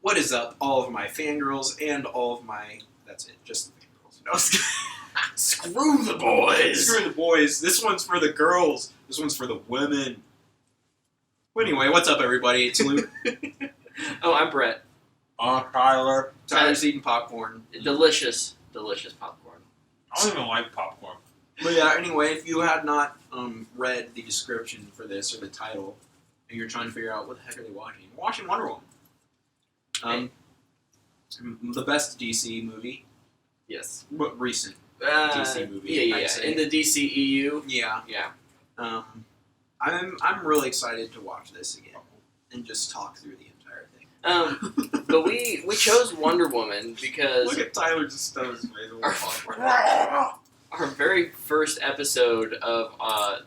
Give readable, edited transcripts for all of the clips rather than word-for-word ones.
What is up, all of my fangirls and all of my... That's it, just the fangirls. No, Screw the boys! Screw the boys. This one's for the girls. This one's for the women. Well, anyway, what's up, everybody? It's Luke. Oh, I'm Brett. Tyler. Tyler's eating popcorn. Delicious, delicious popcorn. I don't even like popcorn. But yeah, anyway, if you had not read the description for this or the title, and you're trying to figure out what the heck are they watching, you're watching Wonder Woman. The best DC movie. Yes. But recent DC movie. Yeah. In the DCEU. Yeah. Yeah. I'm really excited to watch this again and just talk through the entire thing. But we chose Wonder Woman because Look at Tyler just stuff his face. our very first episode of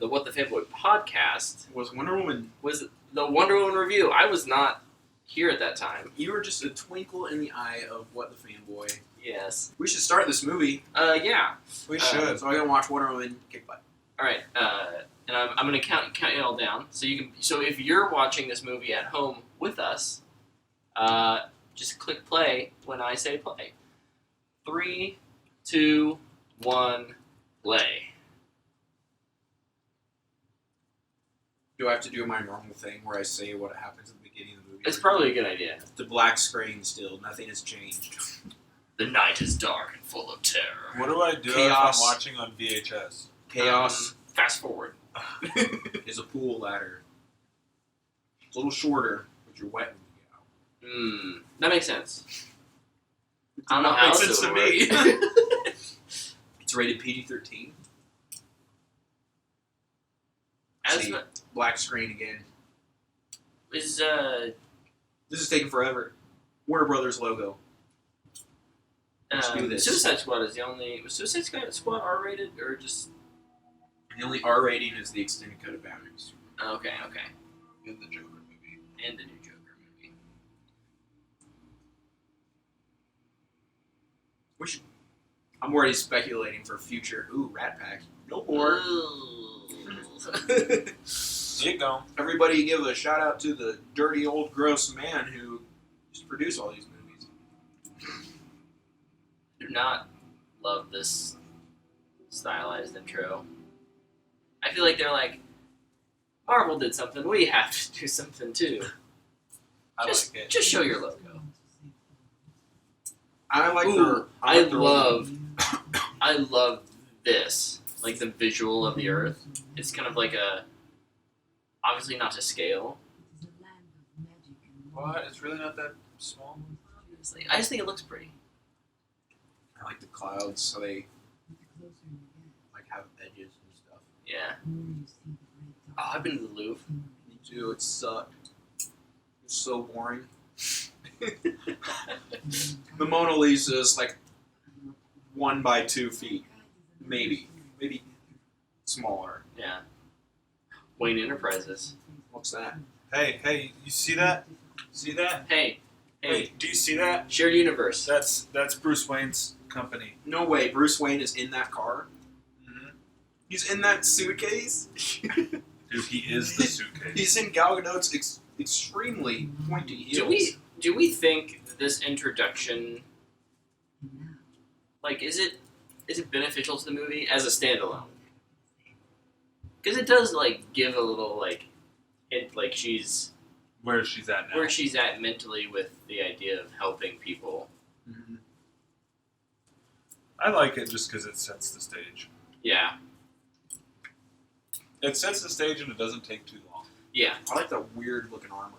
the What the Fanboy podcast Was Wonder Woman. was the Wonder Woman review. I was not here at that time. You were just a twinkle in the eye of What the Fanboy. Yes. We should start this movie. Yeah. We So I'm gonna watch Wonder Woman kick butt. All right. And I'm gonna count you all down. So you can. So if you're watching this movie at home with us, just click play when I say play. 3, 2, 1, play. Do I have to do my normal thing where I say what happens at the beginning of the movie? It's probably a good idea. The black screen still. Nothing has changed. The night is dark and full of terror. What do I do Chaos. if I'm watching on VHS? Chaos Fast forward. is a pool ladder. It's a little shorter, but you're wet when you get out. That makes sense. I don't know how Makes else sense it to would me. work. It's rated PG-13. As See, mu- black screen again. is This is taking forever. Warner Brothers logo. Let's do this. Suicide Squad is the only. Was Suicide Squad R-rated or just? The only R rating is the extended cut of Batman. Okay. In the Joker movie. And the new Joker movie. We should. I'm already speculating for future. Ooh, Rat Pack. No more. You go. Everybody give a shout out to the dirty old gross man who just produced all these movies. Do not love this stylized intro. I feel like they're like, Marvel did something, we have to do something too. I just, like it. Just show your logo. I like Ooh, their. I like their- love this. Like the visual of the Earth. It's kind of like a, obviously not to scale. What? It's really not that small? I just think it looks pretty. I like the clouds, so they like have edges and stuff. Yeah. Oh, I've been to the Louvre. Me too. It sucked. It's so boring. The Mona Lisa is like 1 by 2 feet, maybe smaller. Yeah. Wayne Enterprises. What's that? Hey, you see that? See that? Hey, Do you see that? shared universe. That's Bruce Wayne's company. No way. Bruce Wayne is in that car. Mm-hmm. He's in that suitcase. Dude, he is the suitcase. He's in Gal Gadot's extremely pointy heels. Do we think this introduction, like, is it beneficial to the movie as a standalone? Because it does like give a little like hint, like Where she's at now. where she's at mentally with the idea of helping people. Mhm. I like it just because it sets the stage. Yeah, It sets the stage and it doesn't take too long. yeah. I like that weird looking armor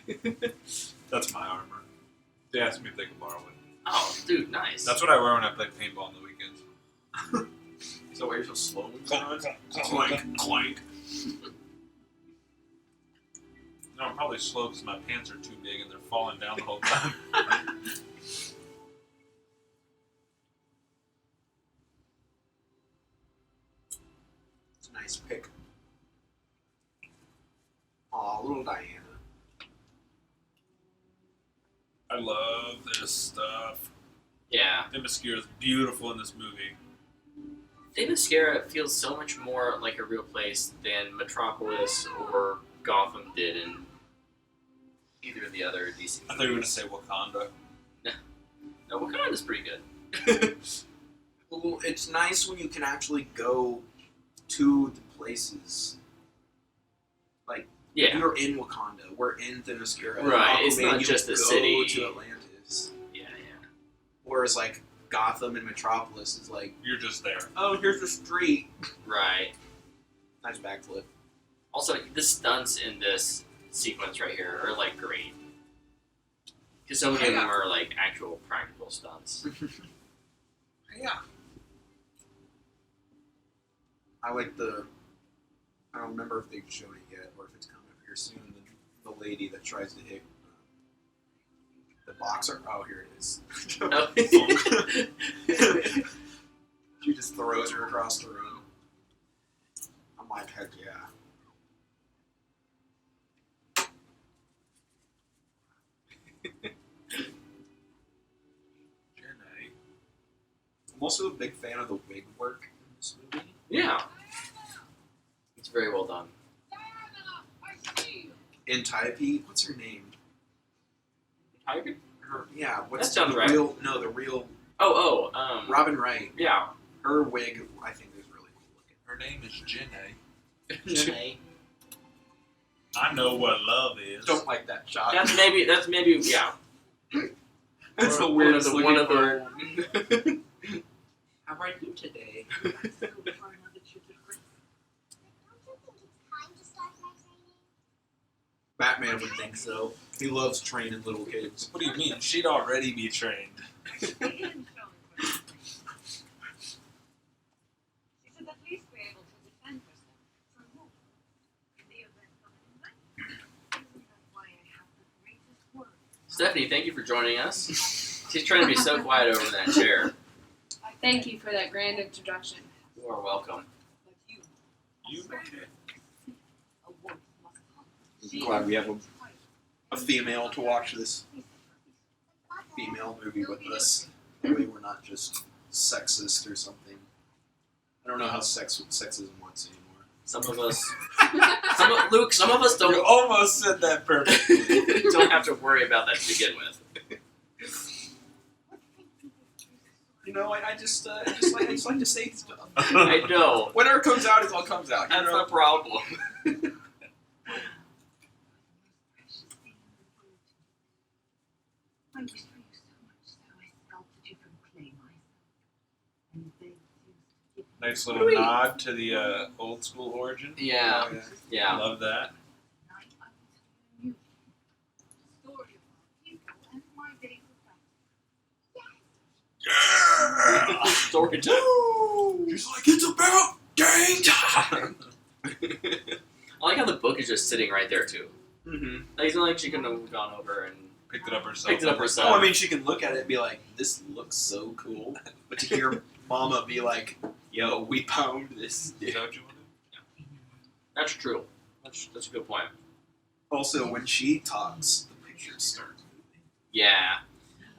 in the background. That's my armor. They asked me if they could borrow it. Oh, dude, nice. That's what I wear when I play paintball on the weekends. Is that why you're so slow? Clank, clank. No, I'm probably slow because my pants are too big and they're falling down the whole time. It's a nice pick. Aw, little Diana. I love this stuff. Yeah. Themyscira is beautiful in this movie. Themyscira feels so much more like a real place than Metropolis or Gotham did in either of the other DC. I thought you were going to say Wakanda. No, Wakanda's pretty good. Well, it's nice when you can actually go to the places. Yeah. We're in Wakanda. We're in Themyscira. Right, it's Aquaman, not you just a go city. to Atlantis. Yeah. Whereas, like, Gotham and Metropolis is like, You're just there. oh, here's the street. Right. Nice backflip. Also, the stunts in this sequence right here are like great. Because so many of them are like actual practical stunts. Yeah. I like I don't remember if they've shown it yet or if it's coming up here soon. The lady that tries to hit the boxer. Oh, here it is. Oh. She just throws her across the room. I'm like, heck yeah. I'm also a big fan of the wig work in this movie. Yeah. It's very well done. Antiope, what's her name? Tiger? Yeah, what's That sounds the right. real? No, the real Robin Wright. Yeah. Her wig, I think, is really cool looking. Her name is Jenny. Janae. I know what love is. Don't like that shot. That's maybe, yeah. That's the One of weirdest the, looking one of part. the, How are you today? Batman would think so. He loves training little kids. What do you mean? She'd already be trained. Stephanie, thank you for joining us. She's trying to be so quiet over in that chair. Thank you for that grand introduction. You are welcome. You made it. I'm glad we have a female to watch this female movie with us. That way we're not just sexist or something. I don't know how sexism works anymore. Some of us, Luke, some of us You don't almost said that perfectly. don't have to worry about that to begin with. You know, I just like to say stuff. I know. Whatever comes out is what comes out. You That's know? the problem. I wish for you so much so I sculpted you from clay myself. And begged you to give me Nice little nod to the old school origin. Yeah, Oh, yeah. yeah. Love that. tonight I will tell you a story of my people and my days of battle. Story time. She's like, it's about gang time. I like how the book is just sitting right there too. Mm-hmm. Like, it's not like she couldn't have gone over and Picked it up herself. picked it up herself. Oh, I mean, she can look at it and be like, this looks so cool. But to hear Mama be like, yo, we pound this. Is that what you want to do? That's true. That's a good point. Also, when she talks, the pictures start moving. Yeah,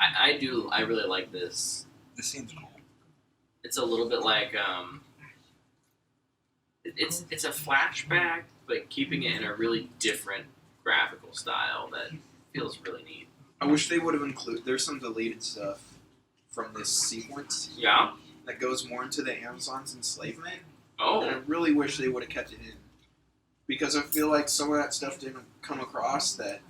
I really like this. This scene's cool. It's a little bit like it's a flashback, but keeping it in a really different graphical style that feels really neat. I wish they would have included. There's some deleted stuff from this sequence Yeah. that goes more into the Amazon's enslavement. And I Oh. really wish they would have kept it in. Because I feel like some of that stuff didn't come across, that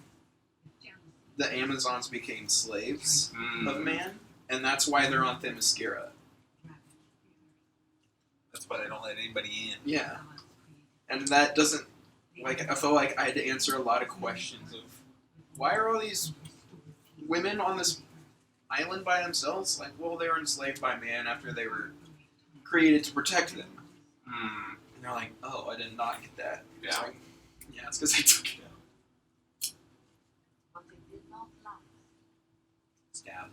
the Amazons became slaves of Mm. man, and that's why they're on Themyscira. That's why they don't let anybody in. Yeah. And that doesn't, like, I felt like I had to answer a lot of questions of, why are all these women on this island by themselves? Like, well, they were enslaved by man after they were created to protect them. Mm. And they're like, oh, I did not get that. It's Yeah. like, yeah, it's because they took it out. But they did not last. Stab.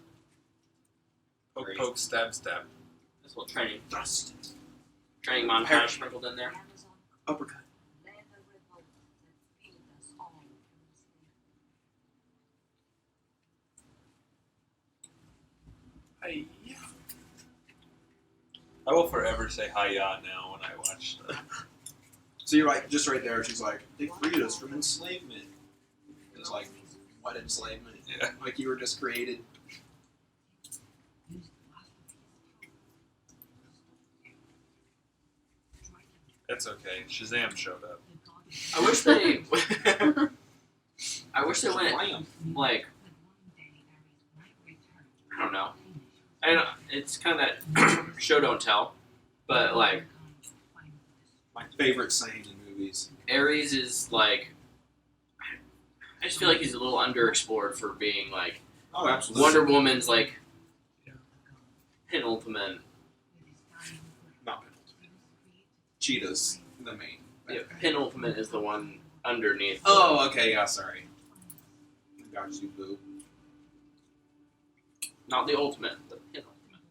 Poke, Great. poke, stab, stab. This little training Dust. montage Parachute. sprinkled in there. Amazon Uppercut. led a revolt that freed us all from slavery. Hi-ya. I will forever say hi-ya now when I watch the... So you're like, just right there, she's like, they freed us from enslavement. It's like, What enslavement? Yeah. Like you were just created. It's okay. Shazam showed up. I wish they. I wish they went like I don't know. It's kind of that show don't tell, but like My favorite saying in movies. Ares is like. I just feel like he's a little underexplored for being like Oh, absolutely. Wonder Woman's like penultimate. Not penultimate. Cheetah's the main. Yeah, penultimate is the one underneath. Oh, okay. Yeah, sorry. Got you, boo. Not the ultimate, the penultimate.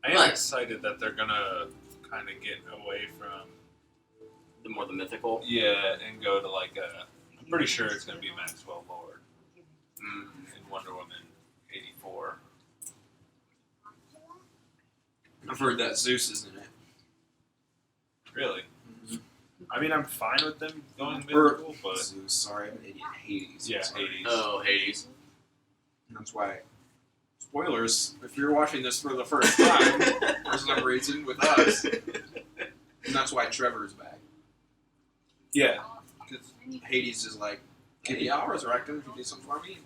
I am But- excited that they're gonna kind of get away from The mythical. and go to like a. I'm pretty sure it's gonna be Maxwell Lord in Wonder Woman 84. I've heard that Zeus is in it. Really? Mm-hmm. I mean, I'm fine with them going Or mythical, but Zeus. Sorry, I'm an idiot. Hades. yeah, Sorry. Hades. Oh, Hades. And that's why. Spoilers. If you're watching this for the first time, for some reason with us, and that's why Trevor's back. Yeah. Because Hades is like, okay, I'll resurrect him if you do something for me.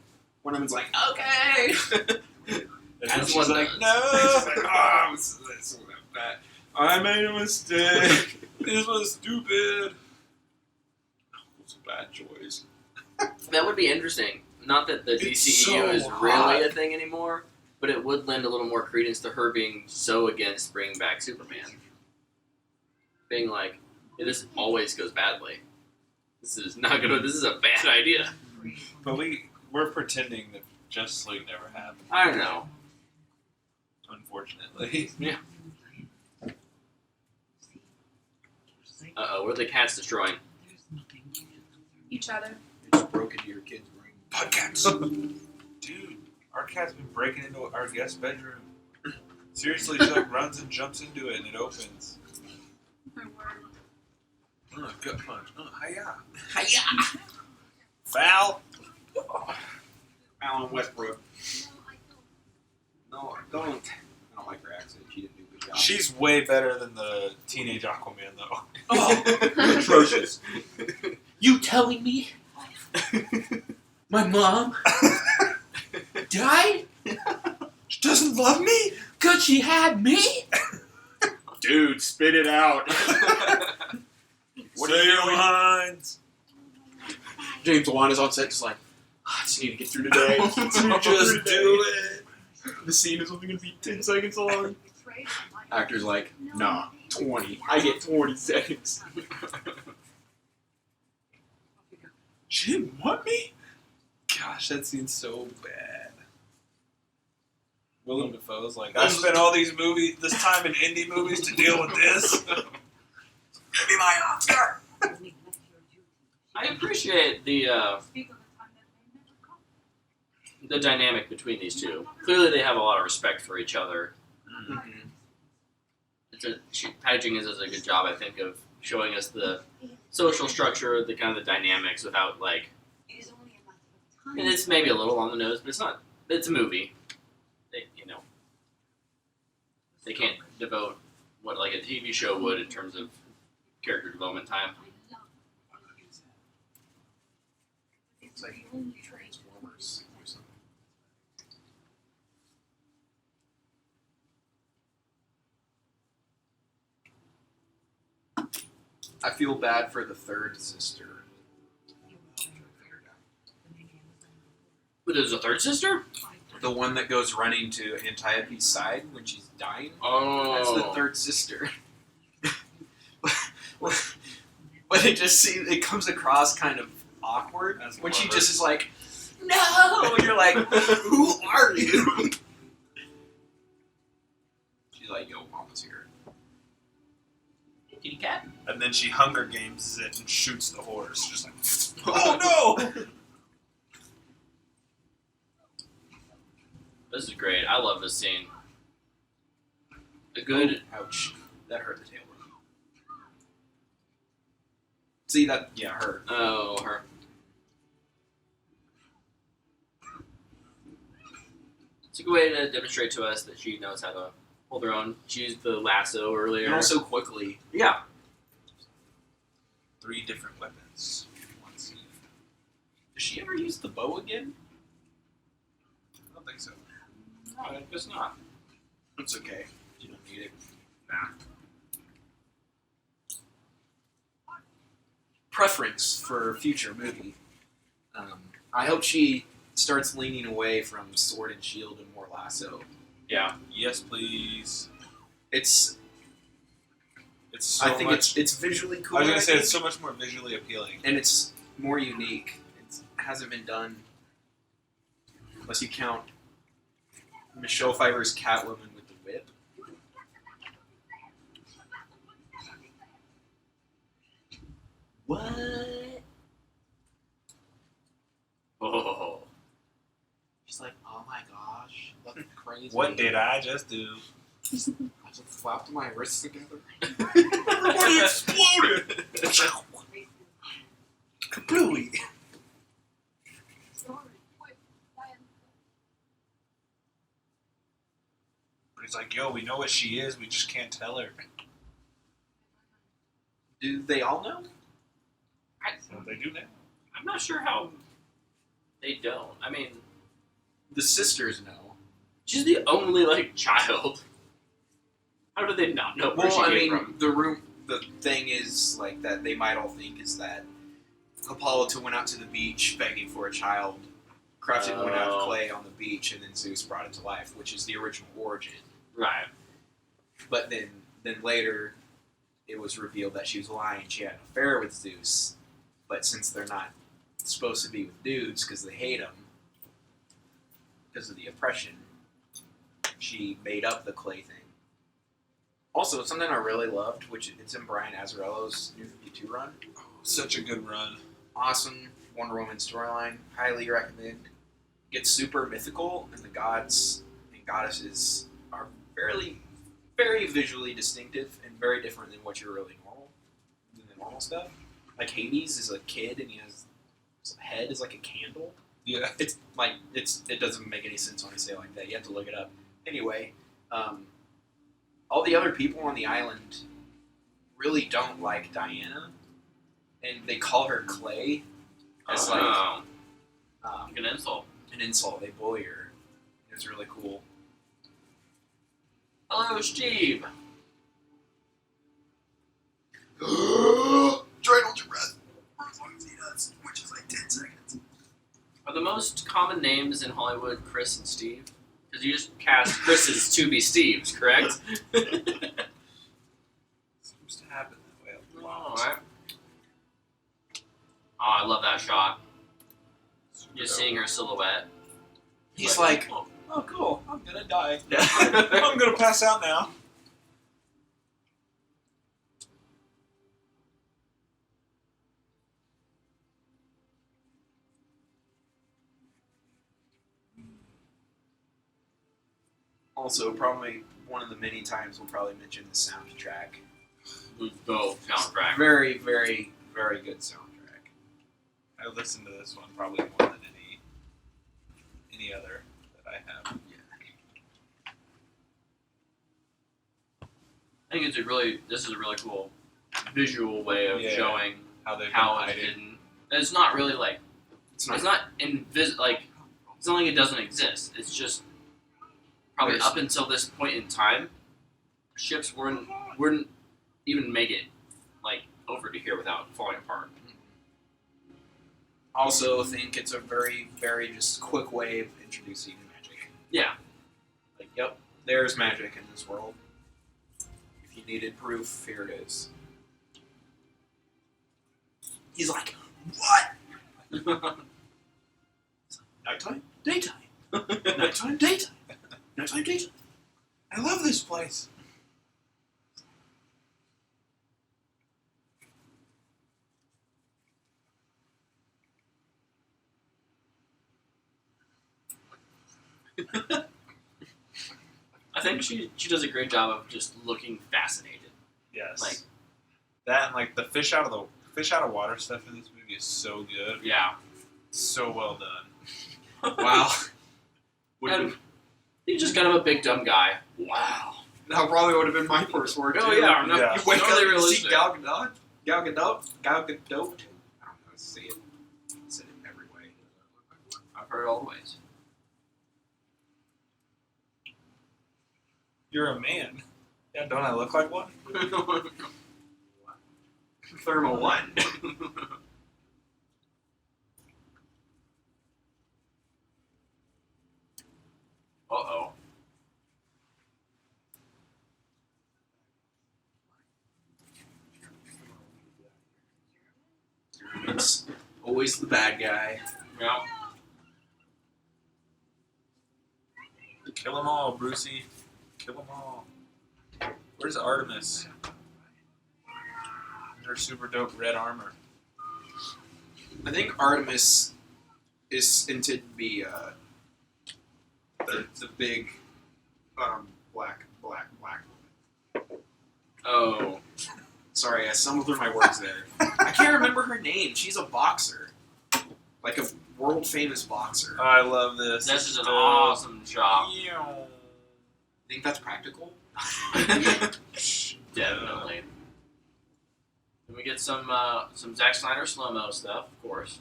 Wonder Woman's like, okay. And As then she's one like, does. no. She's like, oh, this that. I made a mistake. This was stupid. It was a bad choice. That would be interesting. Not that the It's DCEU so is hot. really a thing anymore, but it would lend a little more credence to her being so against bringing back Superman. Being like, "Hey, this always goes badly. This is not gonna. This is a bad idea." But we're pretending that Justice League never happened. I don't know. Unfortunately. Yeah. What are the cats destroying? Each other. You just broke into your kid's brain. Podcasts. Dude, our cat's been breaking into our guest bedroom. Seriously, she like runs and jumps into it and it opens. My word. Oh, gut punch. Oh, hiya. Hiya! Foul. Alan Westbrook. No, don't. I don't like her accent. She didn't do a good job. She's way better than the teenage Aquaman, though. Oh, atrocious. You telling me my mom died She doesn't love me? because she had me? Dude, spit it out. Say your lines. James Wan is on set just like, I just need to get through today. Just do it. The scene is only going to be 10 seconds long. Actor's like, nah, 20. I get 20 seconds. She didn't want me? Gosh, that scene's so bad. Willem Dafoe's like, I spent all this time in indie movies to deal with this. Give me my Oscar. I appreciate the dynamic between these two. Clearly, they have a lot of respect for each other. Taijing does a good job, I think, of showing us the social structure, the kind of the dynamics without like. I mean, it's maybe a little on the nose, but it's not. It's a movie. They can't devote what like a TV show would in terms of character development time. It's like Transformers or something. I feel bad for the third sister. But there's a third sister? The one that goes running to Antiope's side when she's dying. Oh. That's the third sister. But it comes across kind of awkward That's when she clever. just is like, no! And you're like, who are you? She's like, yo, mama's here. Kitty cat? And then she Hunger Games it and shoots the horse. Just like, oh no! This is great. I love this scene. A good. Ouch. That hurt the tailbone. See, that, yeah, her. Oh, her. It's a good way to demonstrate to us that she knows how to hold her own. She used the lasso earlier. And also quickly. yeah. 3 different weapons. One scene. Does she ever use the bow again? I don't think so. No, I guess not. It's okay. You don't need it. Nah. Preference for future movie. I hope she starts leaning away from sword and shield and more lasso. Yeah. Yes, please. It's. It's so I think much. it's visually cool. I was gonna say think, it's so much more visually appealing. and it's more unique. It hasn't been done unless you count Michelle Pfeiffer's Catwoman with the whip. What? Oh. She's like, oh my gosh, that's crazy. What did I just do? I just flapped my wrists together. Everybody exploded! Kablooey! But he's like, yo, we know what she is, we just can't tell her. Do they all know? So they do now. I'm not sure how they don't. I mean, The sisters know. she's the only like child. How do they not know where Well, she I came mean, from? the thing is like that they might all think is that Hippolyta went out to the beach begging for a child, crafted one out of Oh. clay on the beach, and then Zeus brought it to life, which is the original origin. Right. But then later, it was revealed that she was lying. She had an affair with Zeus, but since they're not supposed to be with dudes because they hate them because of the oppression, she made up the clay thing. Also, something I really loved, which it's in Brian Azzarello's New 52 run. Such a good run. Awesome Wonder Woman storyline. Highly recommend. Gets super mythical, and the gods and goddesses are very visually distinctive and very different than what you're really than the normal stuff. Like Hades is a kid, and his head is like a candle. Yeah. It's like it doesn't make any sense when I say it like that. You have to look it up. Anyway, all the other people on the island really don't like Diana, and they call her Clay as like Oh. Like an insult. an insult. They bully her. It was really cool. Hello, Steve. Try and hold your breath for as long as he does, which is like 10 seconds. Are the most common names in Hollywood Chris and Steve? Because you just cast Chris's to be Steve's, correct? Seems to happen that way a lot. Alright. Oh, I love that shot. Just seeing her silhouette. He's like, oh cool, I'm gonna die. I'm gonna pass out now. Also, probably one of the many times we'll probably mention the soundtrack. Let's go, soundtrack. Very, very, very good soundtrack. I listened to this one probably more than any other that I have. I think this is a really cool visual way of Yeah. showing How they've how been it's hiding. hidden. And it's not really like, it's not like it's not like it doesn't exist. It's just probably There's- up until this point in time, ships wouldn't even make it like over to here without falling apart. Also, think it's a very, very just quick way of introducing magic. Yeah. Like, yep, there's magic in this world. If you needed proof, here it is. He's like, what? Nighttime, daytime. Nighttime, daytime. Nighttime, daytime. I love this place. I think she does a great job of just looking fascinated. Yes. Like- that and like the fish out of water stuff in this movie is so good. Yeah. So well done. Wow. And He's just kind of a big dumb guy. Wow. That probably would have been my first word too. Oh yeah, no, Yeah. You wake totally up and see realistic. Gal Gadot. Gal Gadot. Gal Gadot. I don't know how to say it. I said it every way. I've heard it all the ways. You're a man. Yeah, don't I look like one? Thermal what? Uh-oh. It's always the bad guy. Yeah. Kill them all, Brucey. Kill them all. Where's Artemis? Her super dope red armor. I think Artemis is intended to be the big black woman. Oh. Sorry, I stumbled through my words there. I can't remember her name. She's a boxer, like a world famous boxer. I love this. This is an awesome job. Think that's practical? Definitely. Then we get some Zack Snyder slow-mo stuff, of course.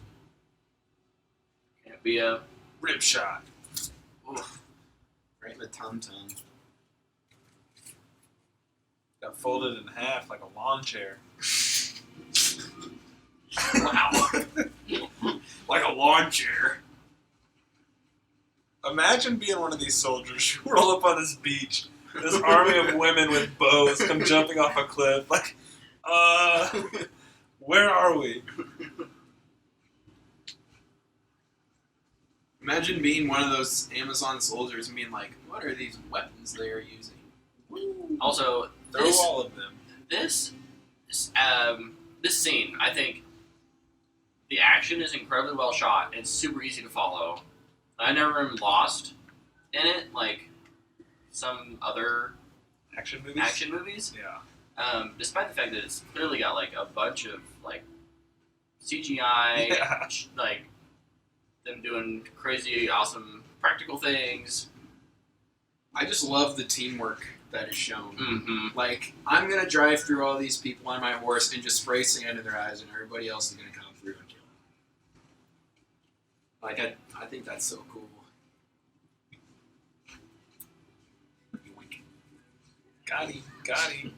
Can't be a... Rib shot. Oof. Right in the tum-tum. Got folded in half like a lawn chair. Wow. Like a lawn chair. Imagine being one of these soldiers. You roll up on this beach. This army of women with bows come jumping off a cliff. Like, where are we? Imagine being one of those Amazon soldiers and being like, what are these weapons they are using? Also, Throw this, all of them. this scene, I think, the action is incredibly well shot and super easy to follow. I never am lost in it like some other Action movies? action movies. Yeah. Despite the fact that it's clearly got like a bunch of like CGI, Yeah. like them doing crazy, awesome practical things. I just love the teamwork that is shown. Mm-hmm. Like, I'm gonna drive through all these people on my horse and just spray sand in their eyes, and everybody else is gonna come through and kill them. Like, I think that's so cool. Yoink. Got him. Got him.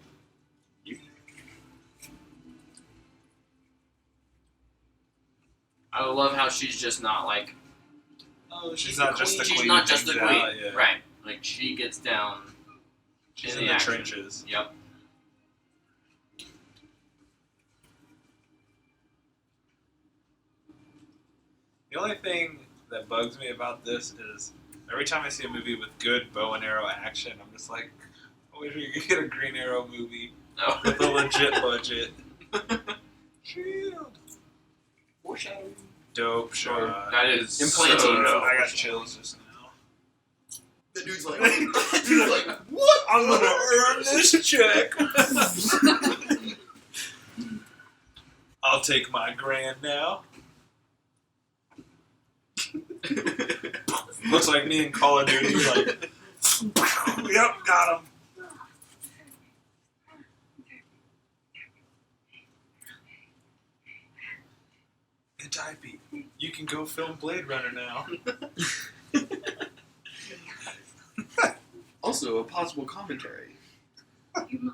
I love how she's just not like Oh, She's not just the she's queen. not just the who queen, hangs out, yeah. right? Like she gets down. She's in in the the action. trenches. Yep. The only thing that bugs me about this is every time I see a movie with good bow and arrow action, I'm just like, I wish we could get a Green Arrow movie No. with a legit budget. Shield. Foreshadowing. Dope shot. That is Implanting. so dope. I got chills just now. The dude's like, What? I'm gonna earn this check. I'll take my grand now. Looks like me in Call of Duty. Like, yep, got him. Anti-beat. You can go film Blade Runner now. also a possible commentary. Good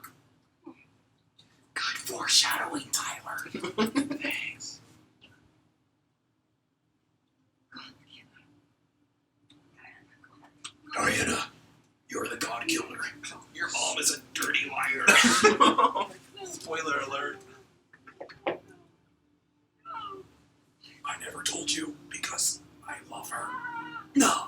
foreshadowing, Tyler. Thanks. Diana, you're the god killer. Your mom is a dirty liar. Spoiler alert. I never told you because I love her. No.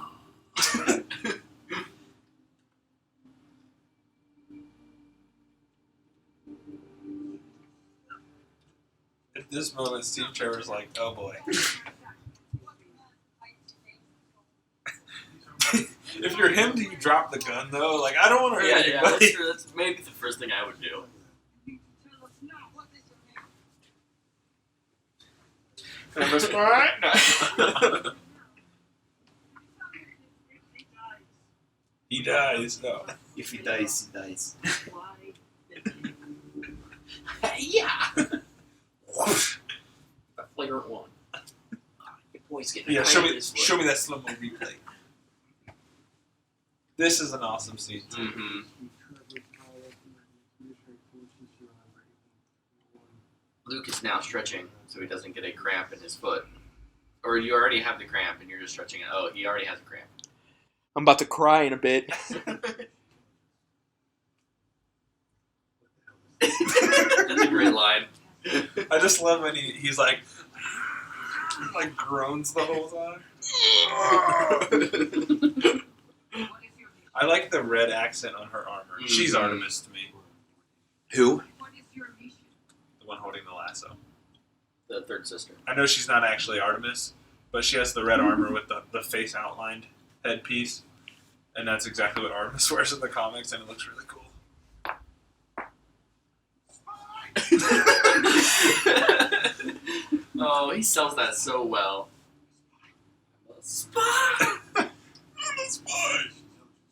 At this moment, Steve Trevor's like, oh boy. If you're him, do you drop the gun though? Like, I don't want to hurt Yeah, anybody. that's true. That's maybe the first thing I would do. He dies. No. If he dies, he dies. Why? Yeah. A flagrant one. Your boy's getting Yeah, a show kite in me his foot. show me that slow-mo replay. This is an awesome scene. Mm-hmm. Luke is now stretching so he doesn't get a cramp in his foot. Or you already have the cramp and you're just stretching it. Oh, he already has a cramp. I'm about to cry in a bit. That's a great line. I just love when he's like groans the whole time. I like the red accent on her armor. She's Mhm. Artemis to me. Who? What is your mission? The one holding the lasso. The third sister. I know she's not actually Artemis, but she has the red armor with the face outlined headpiece. And that's exactly what Artemis wears in the comics, and it looks really cool. Oh, he sells that so well.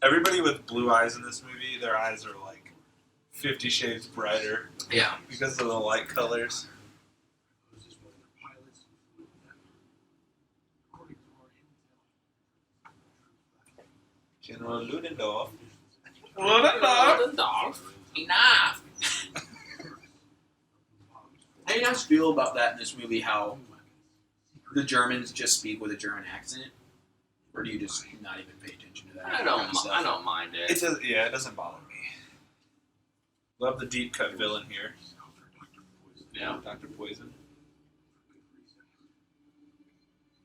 Everybody with blue eyes in this movie, their eyes are like 50 shades brighter Yeah. because of the light colors. General Ludendorff. Enough. How do you guys feel about that in this movie? How the Germans just speak with a German accent, or do you just not even pay attention to that? I don't mind it. It does, yeah, it doesn't bother me. Love the deep cut villain here. Yeah. Dr. Poison.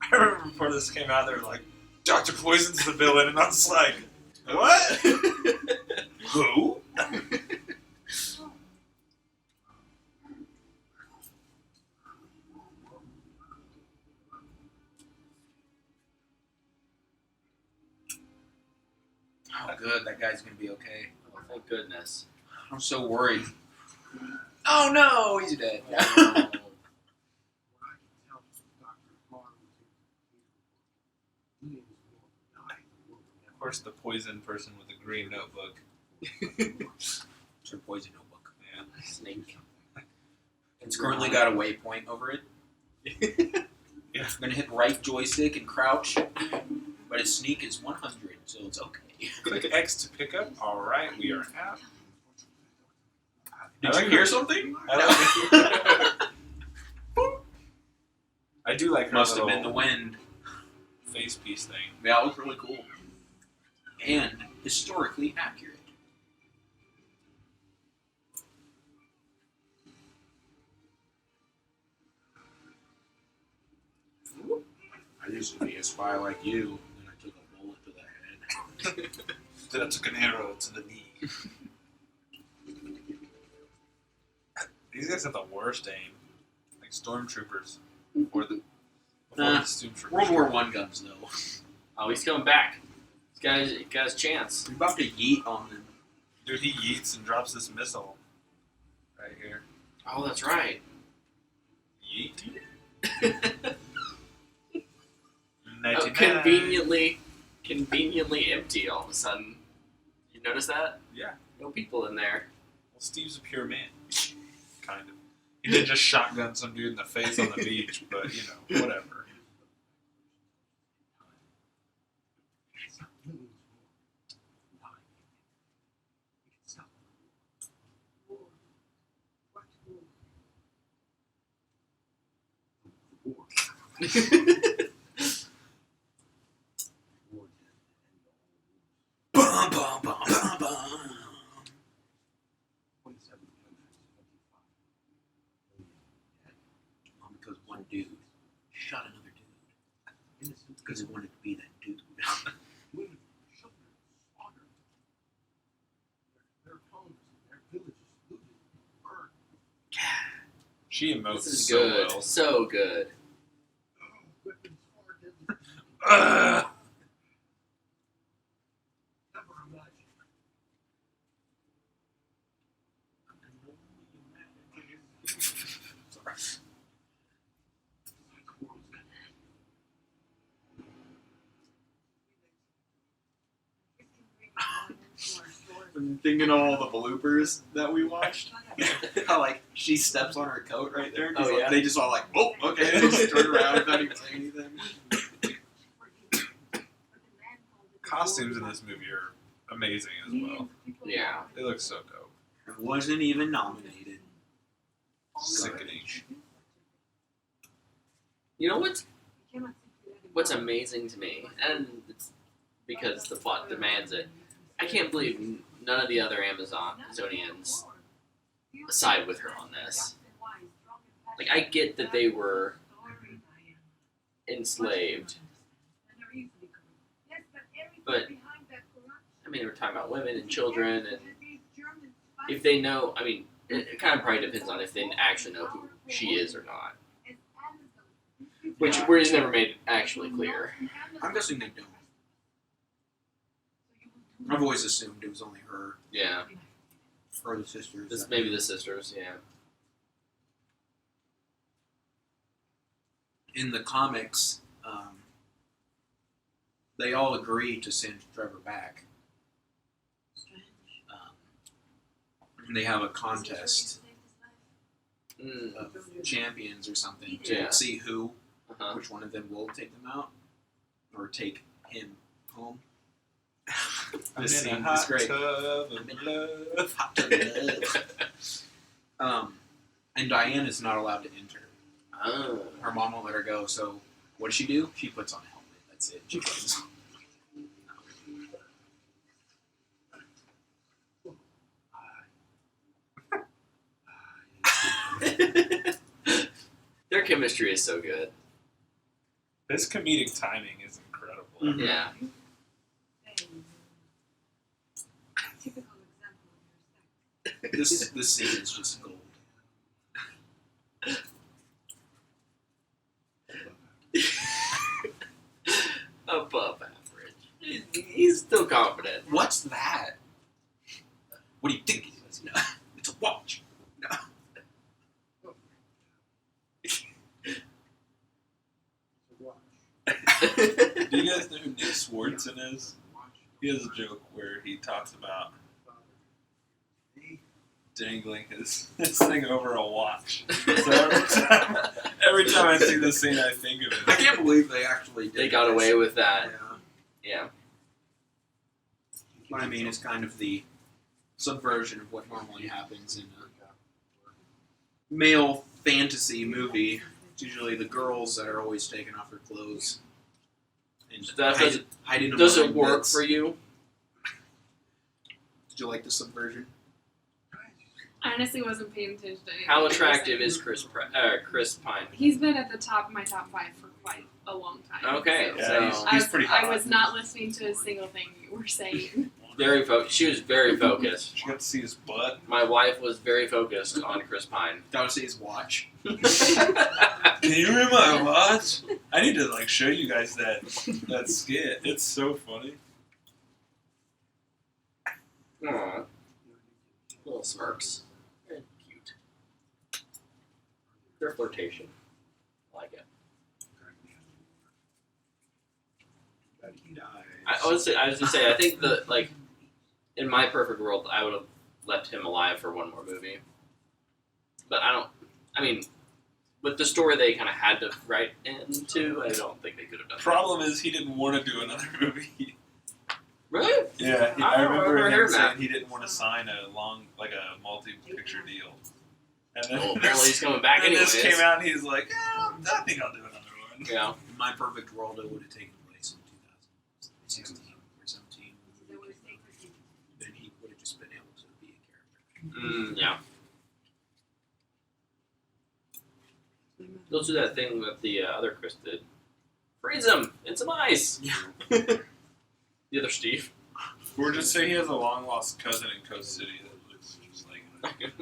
I remember before this came out, they were like, Dr. Poison's the villain, and I was like, what? Who? Oh, good. That guy's gonna be okay. Oh, thank goodness. I'm so worried. Oh no, he's dead. Of course, the poison person with the green notebook. It's her poison notebook. Yeah. Snake. It's currently got a waypoint over it. Yeah. I'm gonna hit right joystick and crouch, but its sneak is 100, so it's okay. Click X to pick up. All right, we are out. Did I you like hear her- something? I do like her Must have little been the wind. face piece thing. Yeah, it was really cool. And historically accurate. I used to be a spy like you, and I took a bullet to the head. Then I took an arrow to the knee. These guys have the worst aim. Like stormtroopers. Before the stormtroopers. World War I guns, though. Oh, he's coming back. This guy's chance. You're about to yeet on them. Dude, he yeets and drops this missile. Right here. Oh, that's right. Yeet. Oh, conveniently empty all of a sudden. You notice that? Yeah. No people in there. Well, Steve's a pure man. Kind of. He did just shotgun some dude in the face on the beach, but, you know, whatever. Bum, bum, bum, bum, bum. All because one dude shot another dude. Because he wanted to be that dude. She emotes This is so good. well. So good. Ugh. Sorry. I'm thinking of all the bloopers that we watched. How like she steps on her coat right there. 'Cause, Oh, like, yeah? they just all like, oh, okay, they just turn around without even saying anything. Costumes in this movie are amazing as well. Yeah. They look so dope. It wasn't even nominated. Sickening. You know what's amazing to me, and it's because the plot demands it. I can't believe none of the other Amazonians side with her on this. Like, I get that they were enslaved, but I mean, we're talking about women and children, and if they know, I mean, it kind of probably depends on if they actually know who she is or not. Which is never made actually clear. I'm guessing they don't. I've always assumed it was only her Yeah, or the sisters. this maybe the sisters. Yeah. In the comics, they all agree to send Trevor back. And they have a contest Mm. of champions or something Yeah. to see Uh-huh. which one of them will take them out or take him home. This scene is great. Tub of love. Hot tub of love. And Diane is not allowed to enter. Oh. Her mom won't let her go, so what does she do? She puts on a helmet. That's it. She goes. Their chemistry is so good. This comedic timing is incredible. Mhm. Yeah. This scene is just gold. Above average. He's still confident. What's that? What do you think it is? No, it's a watch. No. Do you guys know who Nick Swartzen is? He has a joke where he talks about dangling his thing over a watch. So every time I see this scene, I think of I it. can't believe they actually did They got this. away with that. Yeah. Yeah. But I mean, it's kind of the subversion of what normally happens in a male fantasy movie. It's usually the girls that are always taking off their clothes and That hiding them Does it behind work bits. for you? Did you like the subversion? I honestly wasn't paying attention to anything. How you were attractive saying. is Chris Pine? He's been at the top of my top 5 for quite a long time. Okay, so Yeah, so he's pretty hot. I was not listening to a single thing you were saying. very she was very focused. She got to see his butt. My wife was very focused on Chris Pine. Gotta see his watch. Can you read my watch? I need to show you guys that skit. It's so funny. Aww. Little smirks. Very cute. They're flirtation. I like it. I was gonna say, I think in my perfect world, I would have left him alive for one more movie. But I mean, with the story they kind of had to write into, I don't think they could have done Problem is, he didn't want to do another movie. that. Really? Yeah, I I don't remember remember him hearing saying that. he didn't want to sign a multi-picture deal. And then Well, apparently he's coming back then anyways. this came out, and he's like, I think I'll do another one. Yeah. In my perfect world, it would have taken place in 2016 or 17. Then he would have just been able to be a character. Yeah. They'll do that thing that the other Chris did. Freeze him! It's some ice! Yeah. The other Steve. Or just say he has a long-lost cousin in Coast City that looks just like him.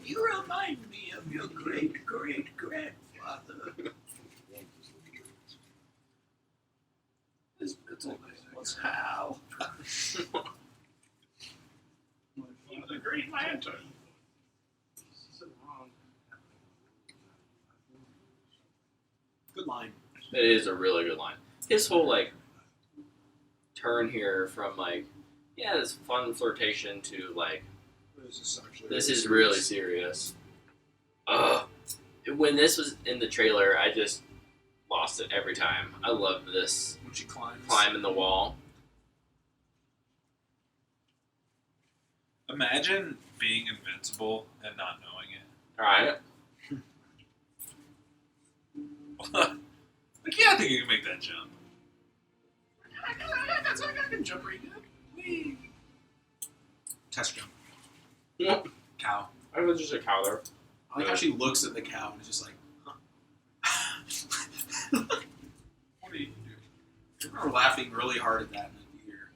You remind me of your great-great-grandfather. His middle name was Hal. The Green Lantern. Good line. It is a really good line. His whole turn here from Yeah, this fun flirtation to like, This is actually this is really serious. Ugh. When this was in the trailer, I just lost it every time. I loved this when she climbs. climb in the wall. Imagine being invincible and not knowing it. Alright. Like, yeah, I think you can make that jump. I can jump pretty good. Whee. Test jump. Cow. I was just a cow there. I like how she looks at the cow and is just like, huh. What are you doing? I remember laughing really hard at that in the theater.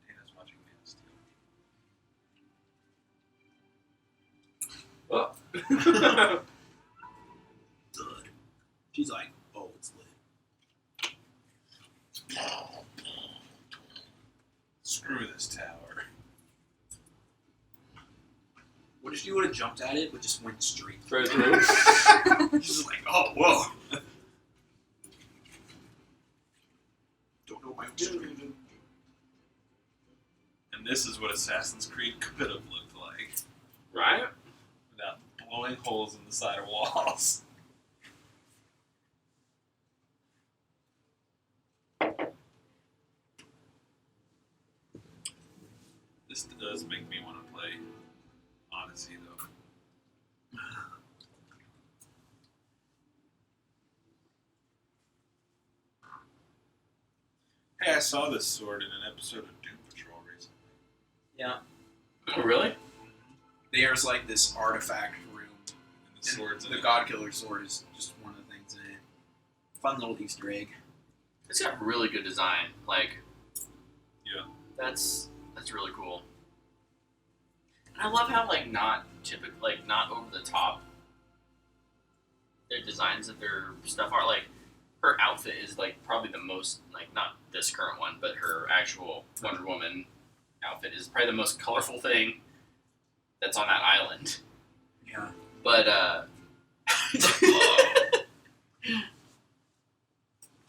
Dana's watching Man Steel. Oh. Good. She's like, oh, it's lit. Screw this tower. What if you would have jumped at it but just went straight Throw through. She's just like, oh, whoa. Don't know my own strength. And this is what Assassin's Creed could have looked like Right? without blowing holes in the side of walls. This does make me want to play Odyssey, though. Hey, I saw this sword in an episode of Doom Patrol recently. Yeah. Oh, really? There's like this artifact room. And the swords in The it. Godkiller sword is just one of the things in it. Fun little Easter egg. It's got really good design. Like, Yeah. that's really cool. And I love how like not typical, like not over the top. Their designs of their stuff are like, her outfit is like probably the most like not this current one, but her actual Wonder Woman outfit is probably the most colorful thing that's on that island. Yeah. But It's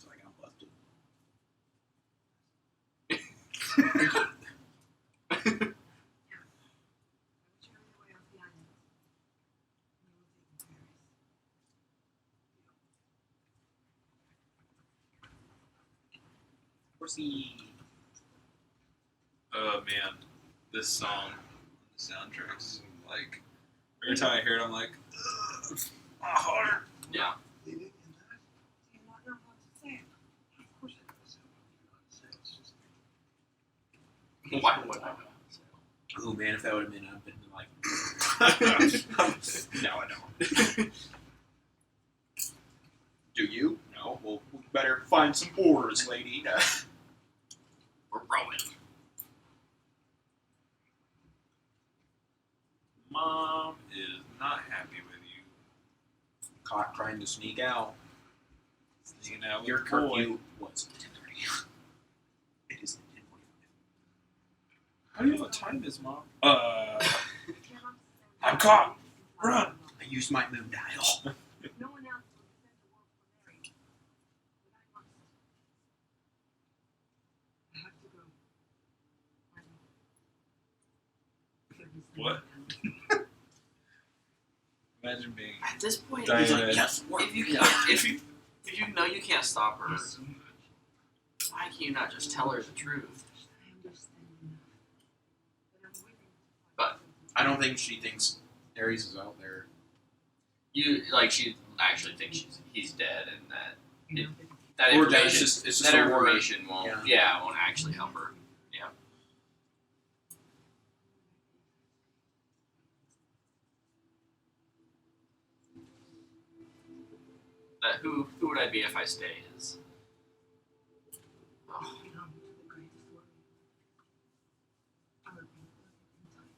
like, I'm busted. Horsey. Oh man, this song, the soundtracks, like every time I hear it, I'm like, ugh, my heart. yeah. Why would I? Oh man, if that would have been, I've been like, no, I don't. Do you? No. Well, we better find some oars, lady. We're rowing. Mom is not happy with you. Caught trying to sneak out. Sneaking out with Your the boy. curfew was 10:30. It is 10:45. How do you know what time is, Mom? I'm caught. Run. I used my moon dial. No one else will defend the world for Mary. But I must. I have to go. What? Imagine being At this point, Diana. He's like, yes, we're if you if you know you can't stop her, why can you not just tell her the truth? I understand enough. But I'm willing to But- fight I don't think she thinks Ares is out there. You like she actually thinks he's dead, and that you know, that Or information, it's just that a word. information won't won't actually help her. That who would I be if I stay is. Oh, belong to the greatest warrior. Our people in time.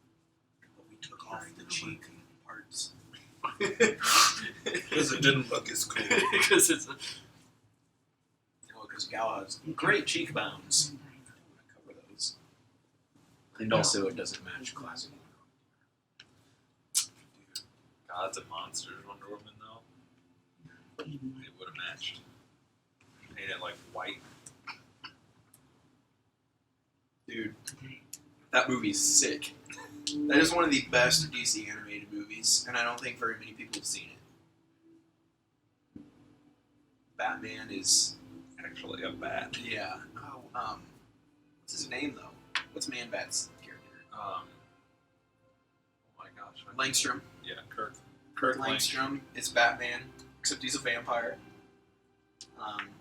But we took off the cheek parts. because it didn't look as cool. because it's Because Gal has great cheekbones. And I don't want to cover those. And also, it doesn't match classic. God, Gods and Monsters Wonder Woman though. It would have matched. Paint it like white. Dude, that movie's sick. That is one of the best DC animated movies, and I don't think very many people have seen it. Batman is Actually, a bat. yeah. Oh, what's his name though? What's Man-Bat's character? Oh my gosh. Langstrom. Yeah, Kirk. Kurt Langstrom is Batman, except he's a vampire.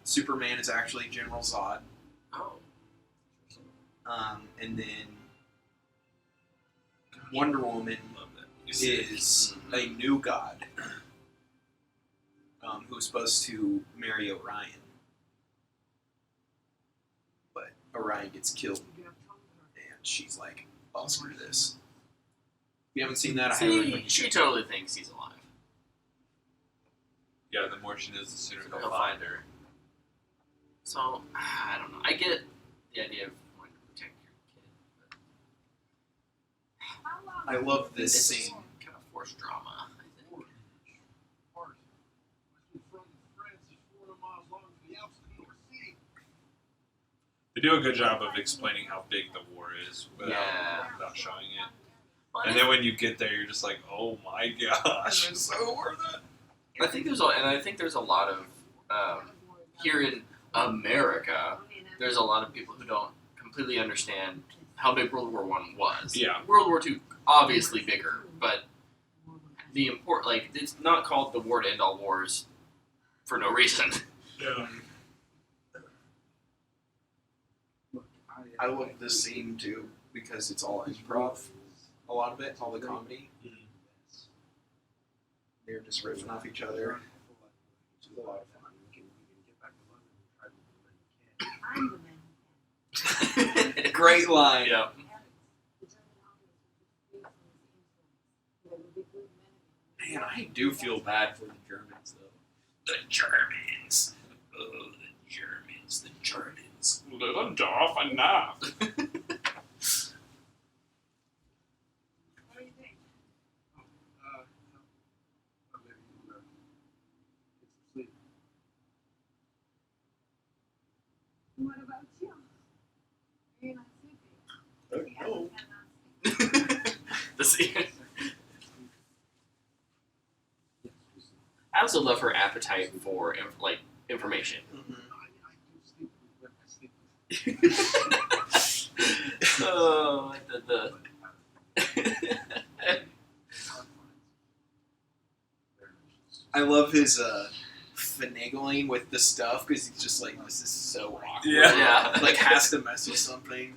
Superman is actually General Zod. Oh. And then Wonder Woman Love that. is a new god who's supposed to marry Orion. But Orion gets killed, and she's like, "Oh, screw this." If you haven't seen that, I highly See, recommend you she check it totally thinks he's alive. Yeah, the more she knows, the sooner He'll he'll find her. So, I don't know. I get the idea of wanting to protect your kid. But I love this it's scene. kind of forced drama, I think. They do a good job of explaining how big the war is Yeah. without showing it. Well, And then when you get there, you're just like, oh my gosh, it's so worth it. I think there's a lot of here in America. There's a lot of people who don't completely understand how big World War I was. Yeah. World War II obviously bigger, but it's not called the war to end all wars for no reason. Yeah. I love this scene too because it's all improv. A lot of it, all the comedy. They're just riffing off each other. It's a lot of fun. Great line. Yeah. Man, I do feel bad for the Germans though. The Germans. Oh, the Germans. The Germans. Little Dorf enough. What about you? You're not sleeping. Oh. I also love her appetite for information. Oh, the I love his finagling with the stuff because he's just like, this is so awkward. Yeah. Yeah. Like has to mess with something.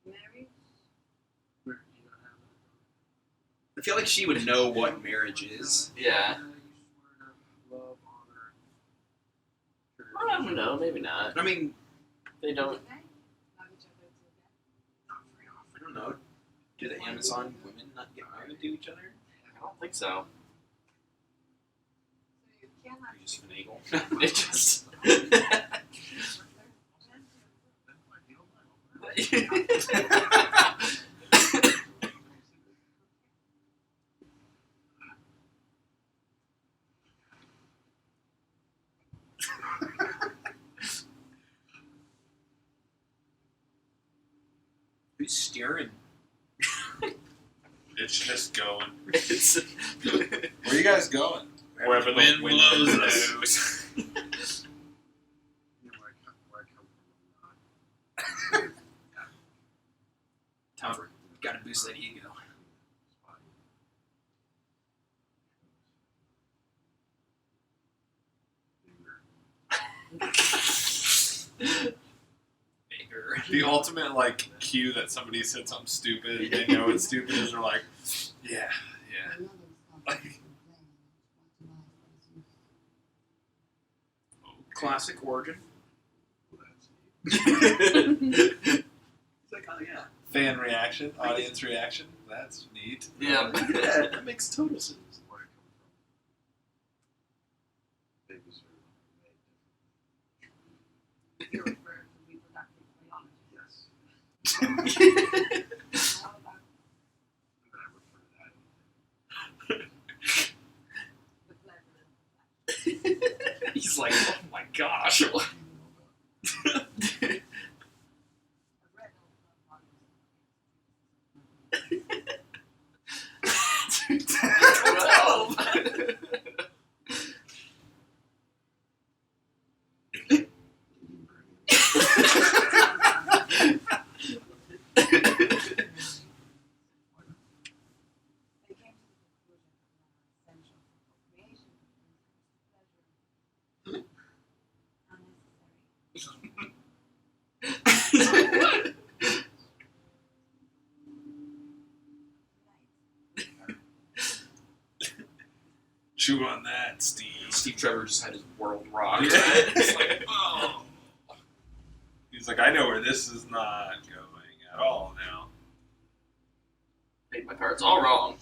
Married? I feel like she would know what marriage is. Yeah. I don't know, maybe not. I mean, They don't. Love each other till death. I don't know. Do the Amazon women not get married to each other? I don't think so. So you cannot They just finagle. It just. Who's steering? It's just going. It's. Where are you guys going? Wherever the wind blows. Time for gotta boost that ego. Bigger. The ultimate like cue that somebody said something stupid, they know it's stupid, is they're like, yeah, yeah. Classic origin. He's like, oh yeah. Fan reaction, audience reaction. That's neat. Yeah. Yeah, that makes total sense. You're referring to reproductive biology. How about He's like, oh my gosh. Twelve. They came to the conclusion that essential for procreation when it comes to pleasure. Unnecessary. Chew on that, Steve. Steve Trevor just had his world rocked. Yeah. It's like, oh. He's like, I know where this is not going at all now. Made my cards all wrong.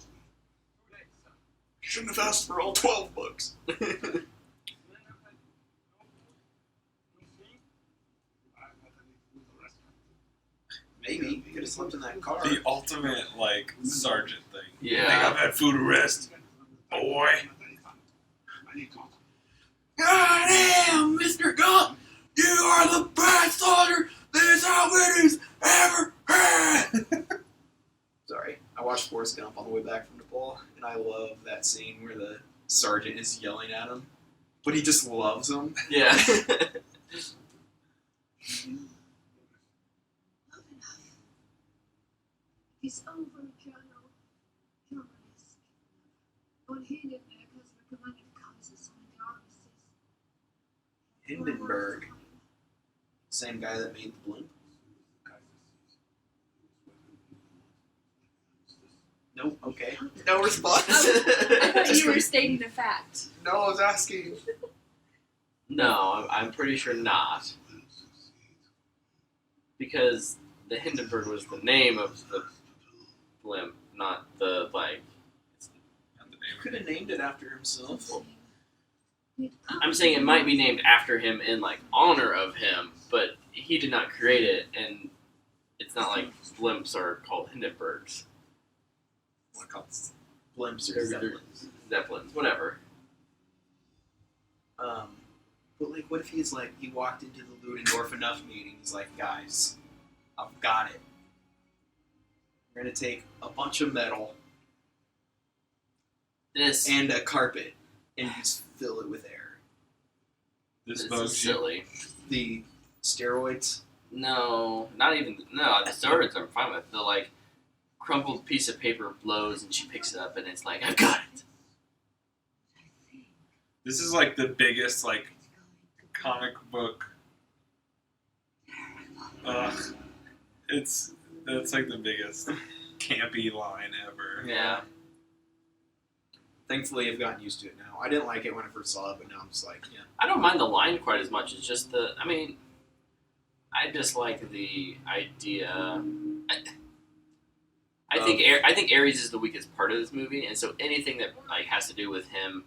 Shouldn't have asked for all 12 books. Maybe. You could have slept in that car. The ultimate, like, sergeant thing. Yeah. Think I've had food arrest, boy. Goddamn, Mr. Gump! You are the best soldier this Albany's ever had! Sorry. I watched Forrest Gump on the way back from Nepal, and I love that scene where the sergeant is yelling at him, but he just loves him. Yeah. It's over, Colonel. You're risk. Und Hindenburg has recommended causes on the armistice. Hindenburg. Same guy that made the blimp. Nope. Okay. No response. I thought you were stating a fact. No, I was asking. No, I'm pretty sure not. Because the Hindenburg was the name of the blimp, not the, like... He could have named it after himself. I'm saying it might be named after him in, like, honor of him, but he did not create it, and it's not like blimps are called Hindenburgs. What called blimps or They're zeppelins? Zeppelins, whatever. But like, what if he's like, he walked into the Ludendorff Enough meeting, he's like, guys, I've got it. We're gonna take a bunch of metal This and a carpet and just fill it with air. This is bugs you. silly. The steroids. No, not even. No, the steroids I'm fine with. The, like, crumpled piece of paper blows and she picks it up and it's like, I've got it. This is like the biggest, like, comic book. That's like the biggest campy line ever. Yeah. Thankfully, I've gotten used to it now. I didn't like it when I first saw it, but now I'm just like, yeah. I don't mind the line quite as much. It's just the. I mean, I just like the idea. I think Ares is the weakest part of this movie, and so anything that like has to do with him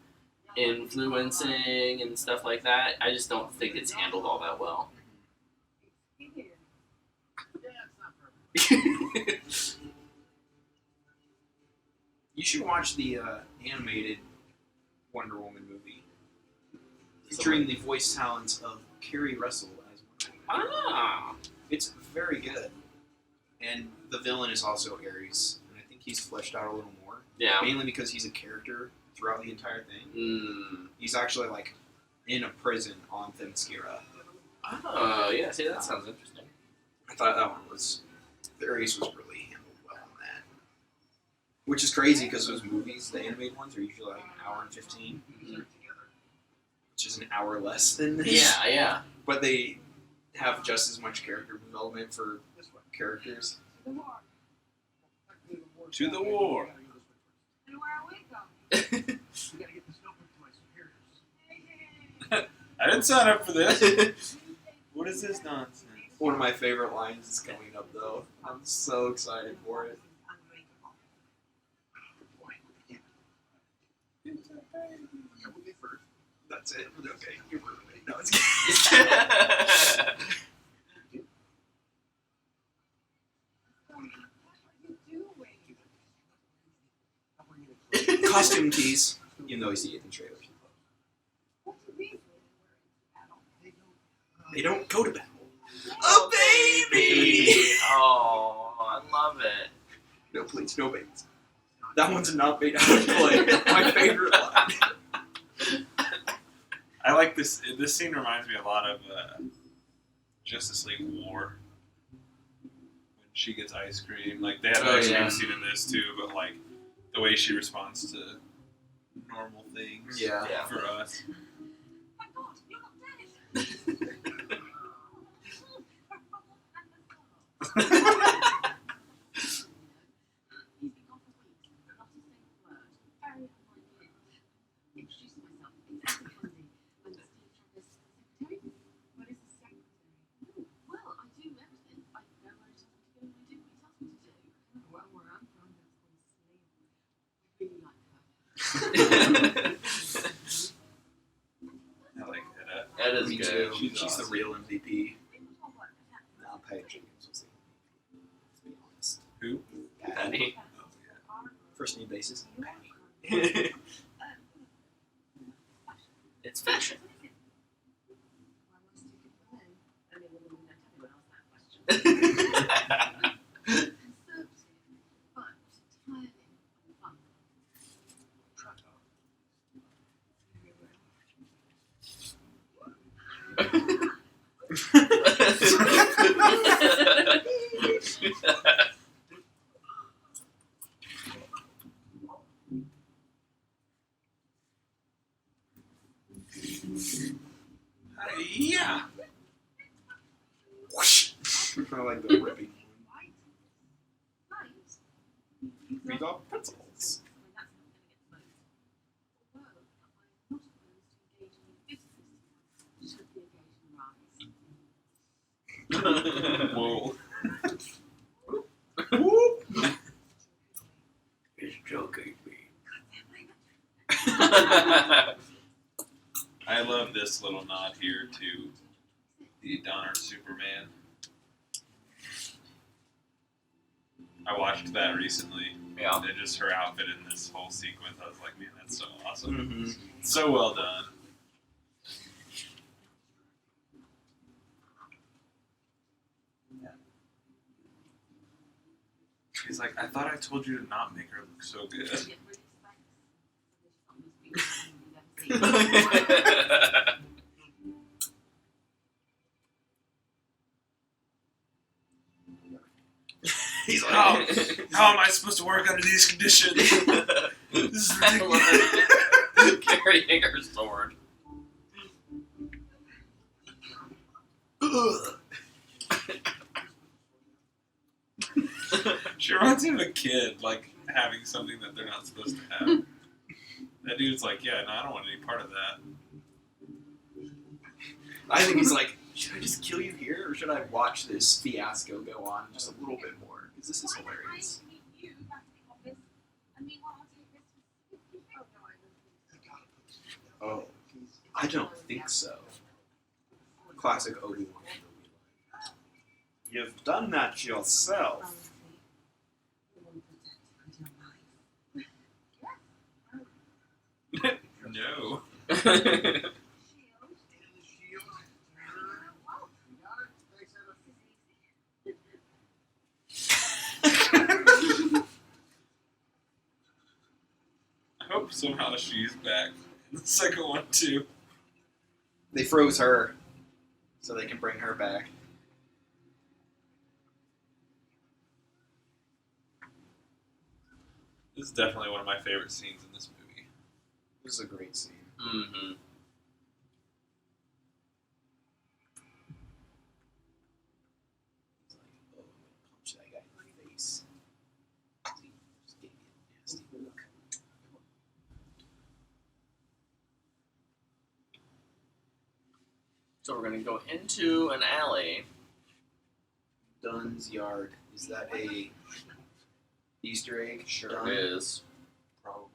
influencing and stuff like that, I just don't think it's handled all that well. You should watch the animated Wonder Woman movie, featuring the voice talents of Kerry Russell as Wonder Woman. Ah, It's very good, and the villain is also Ares, and I think he's fleshed out a little more. yeah. Mainly because he's a character throughout the entire thing. Mm. He's actually like in a prison on Themyscira. Oh, yeah. See, that sounds interesting. I thought that one was the Ares was really handled well on that, which is crazy because those movies, the animated ones, are usually like an hour and 15, which is an hour less than this. Yeah, yeah. But they have just as much character development for characters. To the war. And where are we going? I didn't sign up for this. What is this nonsense? One of my favorite lines is coming up though. I'm so excited for it. That's it. Okay, you're ruining it. No, it's costume tease, even though we see it in trailers. They don't go to battle. A baby! Oh, I love it. No plates, no baits. That one's not made out of clay. My favorite line. I like this. This scene reminds me a lot of Justice League War. When she gets ice cream, like they had an Oh, ice cream yeah. scene in this too, but like the way she responds to normal things Yeah. Yeah. for us. My God, you're not dead! He's been gone for weeks, not a single word. Very unlike him. Introduce myself. It's Ethel Bundy. I'm Steve Trevor's secretary. What is a secretary? Well, I do everything. I go where he tells me to go and I do what he tells me to do. Well, where I'm from, that's called a slave. I really like her. I like that. That is Me good. too. She's She's the awesome. real MVP. People talk about that. Now, Patty Jenkins was the MVP. Let's be honest. Who? Patty. Oh, yeah. First new basis, Patty. It's fashion. Why was it good for men? Only a woman would know anyone else that question. Conservative, but entirely unfun. Yeah. Whoosh! I like the ripping. Right. We got pretzels. Whoa. It's joking me. I love this little nod here to the Donner Superman. I watched that recently. Yeah. And just her outfit in this whole sequence, I was like, man, that's so awesome. Mm-hmm. So well done. He's like, I thought I told you to not make her look so good. He's like, How, how am I supposed to work under these conditions? This is I love ridiculous. it. Carrying her sword. ugh. She reminds me of a kid, like, having something that they're not supposed to have. That dude's like, yeah, no, I don't want any part of that. I think he's like, should I just kill you here, or should I watch this fiasco go on just a little bit more? Because this is hilarious. Oh, I don't think so. Classic Obi-Wan. You've done that yourself. No. I hope somehow she's back in the second one, too. They froze her, so they can bring her back. This is definitely one of my favorite scenes in this movie. This is a great scene. Mm-hmm. He's like, oh, I'm gonna punch that guy in the face. Just gave me a nasty look. So we're gonna go into an alley. Dunn's yard. Is that a Easter egg? Sure Dunn? is. Probably.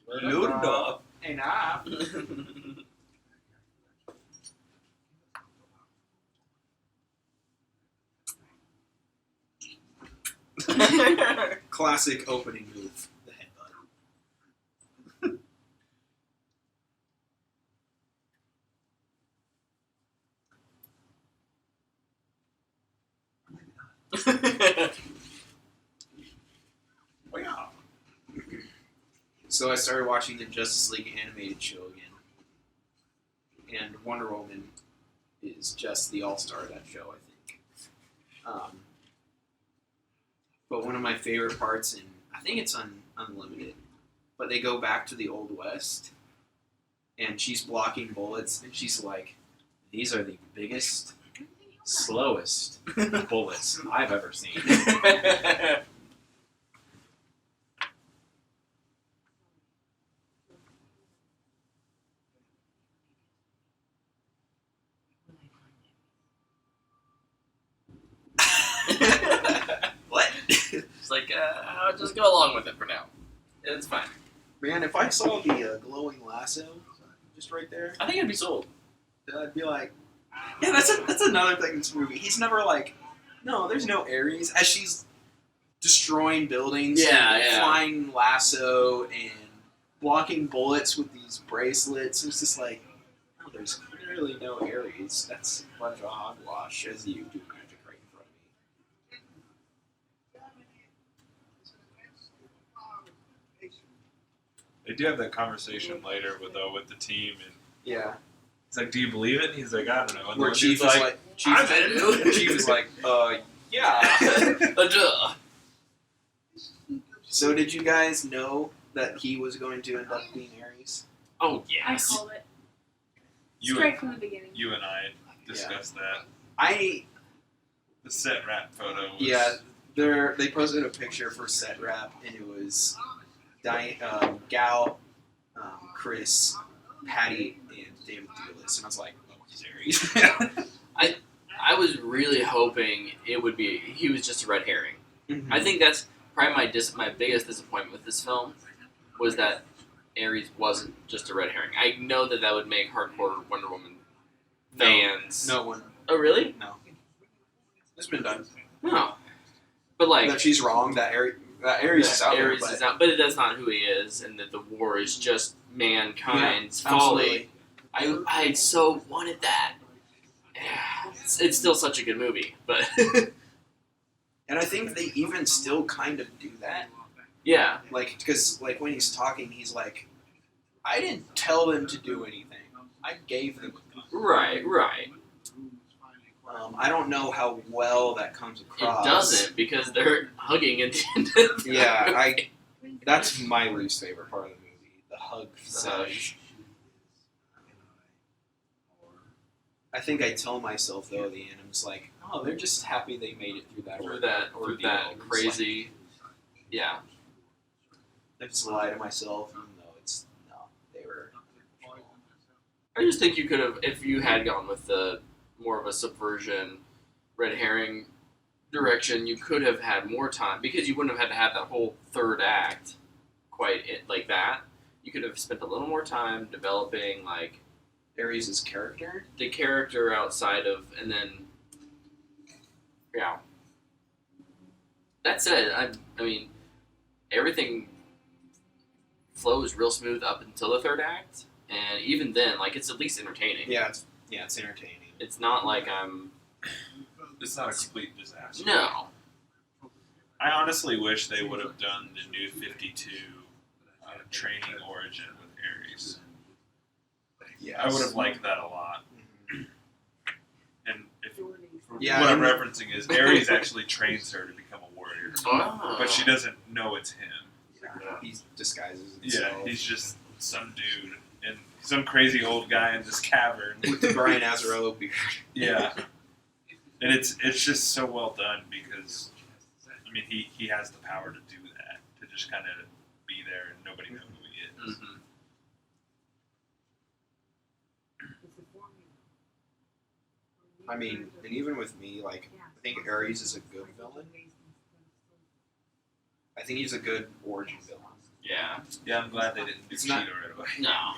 Ludendorff. And I. classic opening move, the headbutt. Oh, yeah. So I started watching the Justice League animated show again, and Wonder Woman is just the all-star of that show, I think. But one of my favorite parts, and I think it's Unlimited, but they go back to the Old West, and she's blocking bullets, and she's like, "These are the biggest, slowest bullets I've ever seen." What? It's like, I'll just go along with it for now. It's fine. Man, if I saw the glowing lasso just right there, I think it'd be sold. I'd be like, yeah, that's another thing in this movie. He's never like, no, there's no Ares. As she's destroying buildings, Yeah, and yeah. flying lasso and blocking bullets with these bracelets, it's just like, oh, there's clearly no Ares. That's a bunch of hogwash as you do magic right in front of me. They do have that conversation later with the team, and Yeah. he's like, "Do you believe it?" And he's like, "I don't know." And Where the Chief dude's is like, Chief "I'm in." Chief is like, yeah. Duh. So did you guys know that he was going to end up being Ares? Oh, I yes. called it You straight and, from the beginning. you and I discussed that. The set wrap photo was... Yeah, they posted a picture for set wrap, and it was Gal, Chris, Patty, and David Thewlis, and I was like, oh, he's Ares. I was really hoping he was just a red herring. Mhm. I think that's probably my biggest disappointment with this film was that Ares wasn't just a red herring. I know that would make hardcore Wonder Woman fans. No one. Oh, really? No. It's been done. No. But like, That she's wrong. That Ares is out there. Ares But is out, but that's not who he is, and that the war is just mankind's Yeah, folly. I so wanted that. It's still such a good movie, but And I think they even still kind of do that. yeah, Like, because like when he's talking, he's like, I didn't tell them to do anything. I gave them a gun. right. I don't know how well that comes across. It doesn't because they're hugging at the end of the Yeah, movie. that's my least favorite part of the movie. The hug The hug. sesh. I think I tell myself though at the end, I'm just like, oh, they're just happy they made it through that Through ordeal. that It's like, crazy, yeah. I just lie to myself, even though they were. I just think you could have, if you had gone with the more of a subversion, red herring direction, you could have had more time because you wouldn't have had to have that whole third act like that. You could have spent a little more time developing like Ares' character. the character outside of, and then yeah. That said, I mean, everything flows real smooth up until the third act, and even then, like it's at least entertaining. Yeah, it's entertaining. It's not like I'm It's not a complete disaster. no. I honestly wish they would have done the New 52 training origin with Ares. Yeah, I would have liked that a lot. Mhm. And if Yeah, what I'm I mean- referencing is Ares actually trains her to become a warrior, Oh. but she doesn't know it's him. He disguises Yeah, himself. he's just some dude and some crazy old guy in this cavern. with the Brian Azzarello beard. Yeah, and it's just so well done because I mean he has the power to do that, to just kind of be there and nobody know who he is. Mhm. I mean, and even with me, like, I think Ares is a good villain. I think he's a good origin villain. Yeah. Yeah, I'm glad they didn't do It's Cheetah not- right away. No.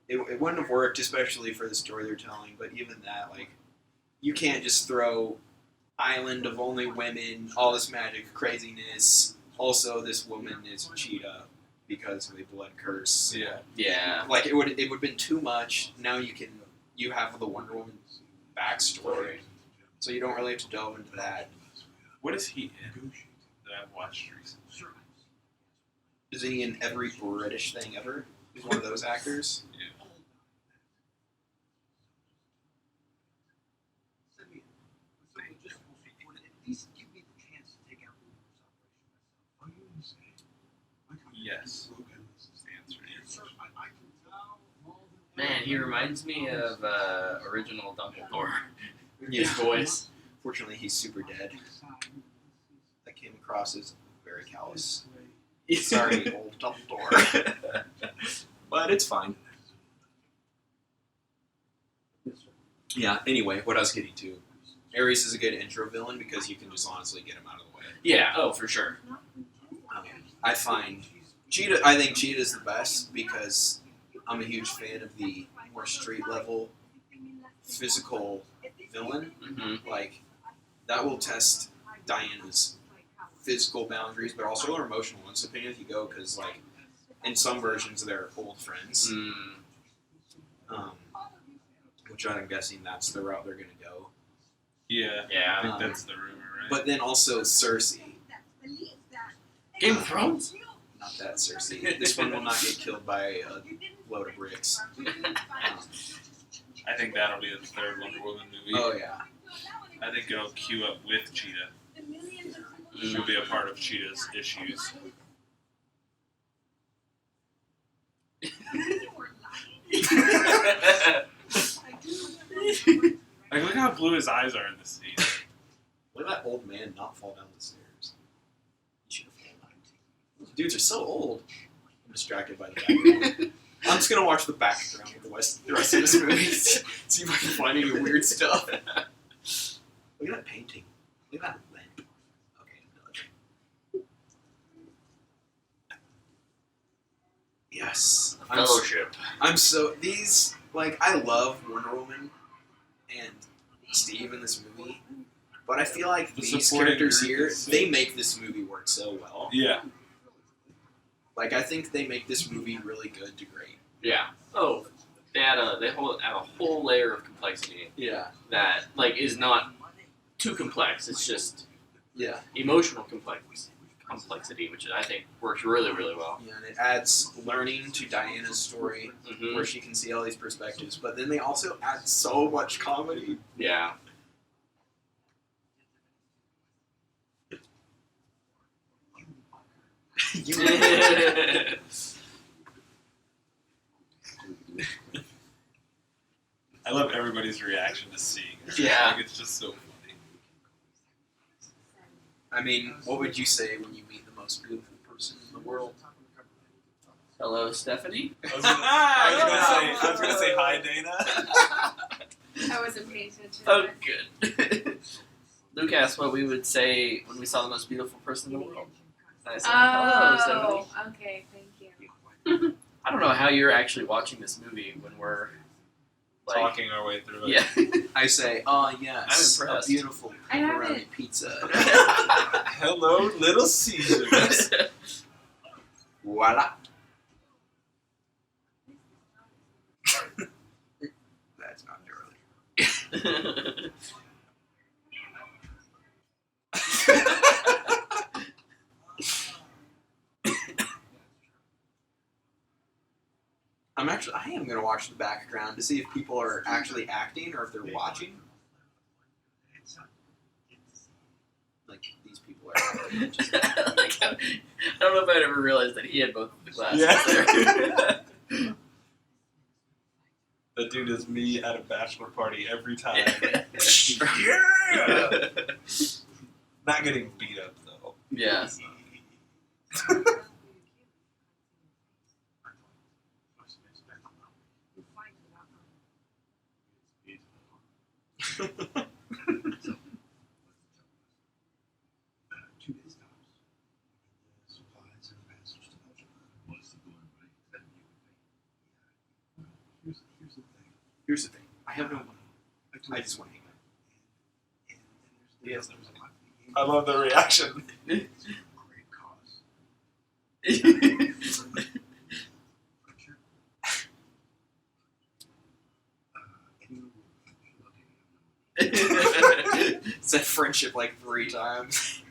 It wouldn't have worked, especially for the story they're telling, but even that, like, you can't just throw island of only women, all this magic craziness, Also, this woman is Cheetah because of the blood curse. Yeah. Yeah. Like it would have been too much. Now you have the Wonder Woman backstory, so you don't really have to delve into that. What is he in that I've watched recently? Is he in every British thing ever? He's one of those actors. Yeah. Yes. The answer is Man, he reminds me of original Dumbledore. Yeah. His voice. Fortunately, he's super dead. That came across as very callous. Sorry, old Dumbledore. But it's fine. Yeah, anyway, what I was getting to. Ares is a good intro villain because you can just honestly get him out of the way. Yeah. Oh, for sure. I find Cheetah. I think Cheetah is the best because I'm a huge fan of the more street level, physical villain. Mm-hmm. Like that will test Diana's physical boundaries, but also her emotional ones, depending if you go. Because like in some versions, they're old friends, which I'm guessing that's the route they're gonna go. Yeah. Yeah. I think that's the rumor, right? But then also Cersei. Game of Thrones. Not that Cersei. This one will not get killed by a load of bricks. I think that'll be the third Wonder Woman movie. Oh yeah. I think it'll queue up with Cheetah. She'll be a part of Cheetah's issues. Like, look how blue his eyes are in this scene. Look at that old man not fall down the stairs. He should have fallen down. Dudes are so old. I'm distracted by the background. I'm just gonna watch the background of the rest of this movie. See if I can find any weird stuff. Look at that painting. Look at that lamp. Okay. Yes. Fellowship. I'm so these like I love Wonder Woman and Steve in this movie, but I feel like The these supporting characters group here is they make this movie work so well. Yeah. Like I think they make this movie really good to great. Yeah. Oh, they add a whole layer of complexity Yeah. that like is not too complex. It's just Yeah. emotional complexity, which I think works really, really well. Yeah, and it adds learning to Diana's story Mm-hmm. where she can see all these perspectives, but then they also add so much comedy. Yeah. You I love everybody's reaction to seeing her. Yeah. Like, it's just so funny. I mean, what would you say when you meet the most beautiful person in the world? Hello, Stephanie. I was gonna say hi, Dana. I wasn't paying attention. Oh, good. Luke asked what we would say when we saw the most beautiful person in the world. And I said, hello, Stephanie. Oh, okay, thank you. I don't know how you're actually watching this movie when we're like, Talking our way through it. Yeah. I say, oh yes, I'm a impressed. beautiful I pepperoni haven't- pizza. Hello, Little Caesars. Voila. That's not Charlie. I am gonna watch the background to see if people are actually acting or if they're watching. Like these people are acting. Like, I don't know if I'd ever realized that he had both of the glasses Yeah. there. That dude is me at a bachelor party every time. Yeah! Not getting beat up though. Yeah. Here's the thing. I have no money. I just want to hang out. He has no money. I love the reaction. Said friendship like 3 times.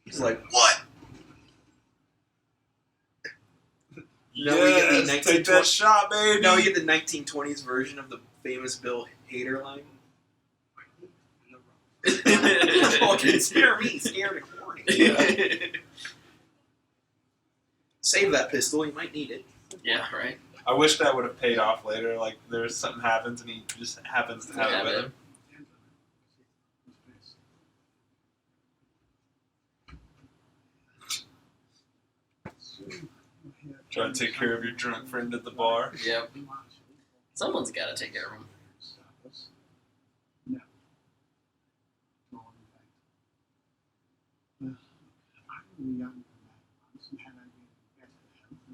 He's like, what? No, we get the Yes, take that shot, baby. Now we get the 1920s version of the famous Bill Hader line. Oh, consider me scared and horny. Save that pistol, you might need it. Yeah, right. I wish that would have paid off later. Like, there's something happens and he just happens to have it with him. Trying to take care of your drunk friend at the bar. Yep. Someone's got to take care of him.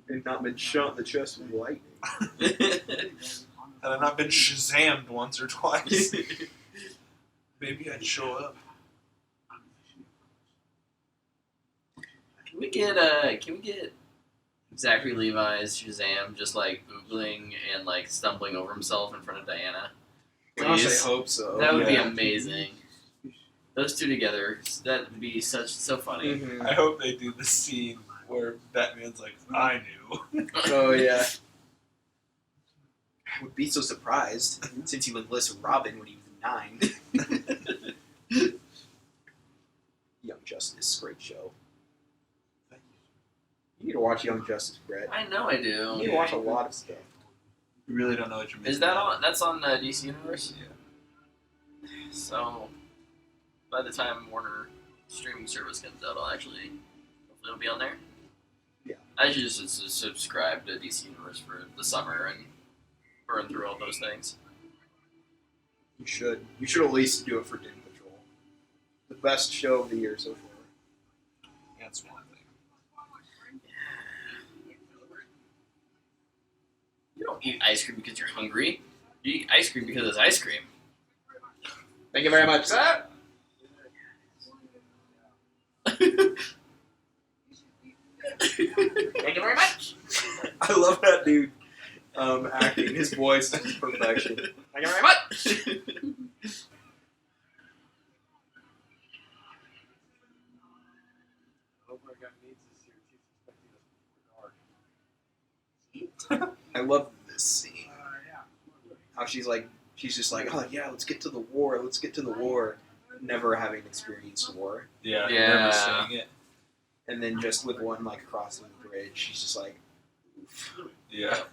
They've not been shot in the chest with lightning. Had I not been Shazammed once or twice, maybe I'd show up. Can we get Zachary Levi's Shazam just like oogling and like stumbling over himself in front of Diana? Gosh, Please? I hope so. That would be Yeah. amazing. Those two together, that would be so funny. Mhm. I hope they do the scene where Batman's like, I knew. Oh, yeah. I would be so surprised since he would enlist Robin when he was 9. Young Justice, great show. You need to watch Young Justice, Brett. I know I You do. need to watch a lot of stuff. You really don't know what you're missing. Is that on? That's on DC Universe. Yeah. So, by the time Warner streaming service comes out, hopefully it'll be on there. Yeah. I should just subscribe to DC Universe for the summer and burn through all those things. You should. You should at least do it for Doom Patrol. The best show of the year so far. That's one thing. You don't eat ice cream because you're hungry. You eat ice cream because it's ice cream. Thank you very much, sir. Thank you very much. I love that dude acting. His voice is perfection. Thank you very much. I love this scene. How she's just like, oh yeah, let's get to the war. Let's get to the war. Never having experienced war. Yeah, Yeah. never seeing it. And then just with one crossing the bridge, she's just like, oof, Yeah.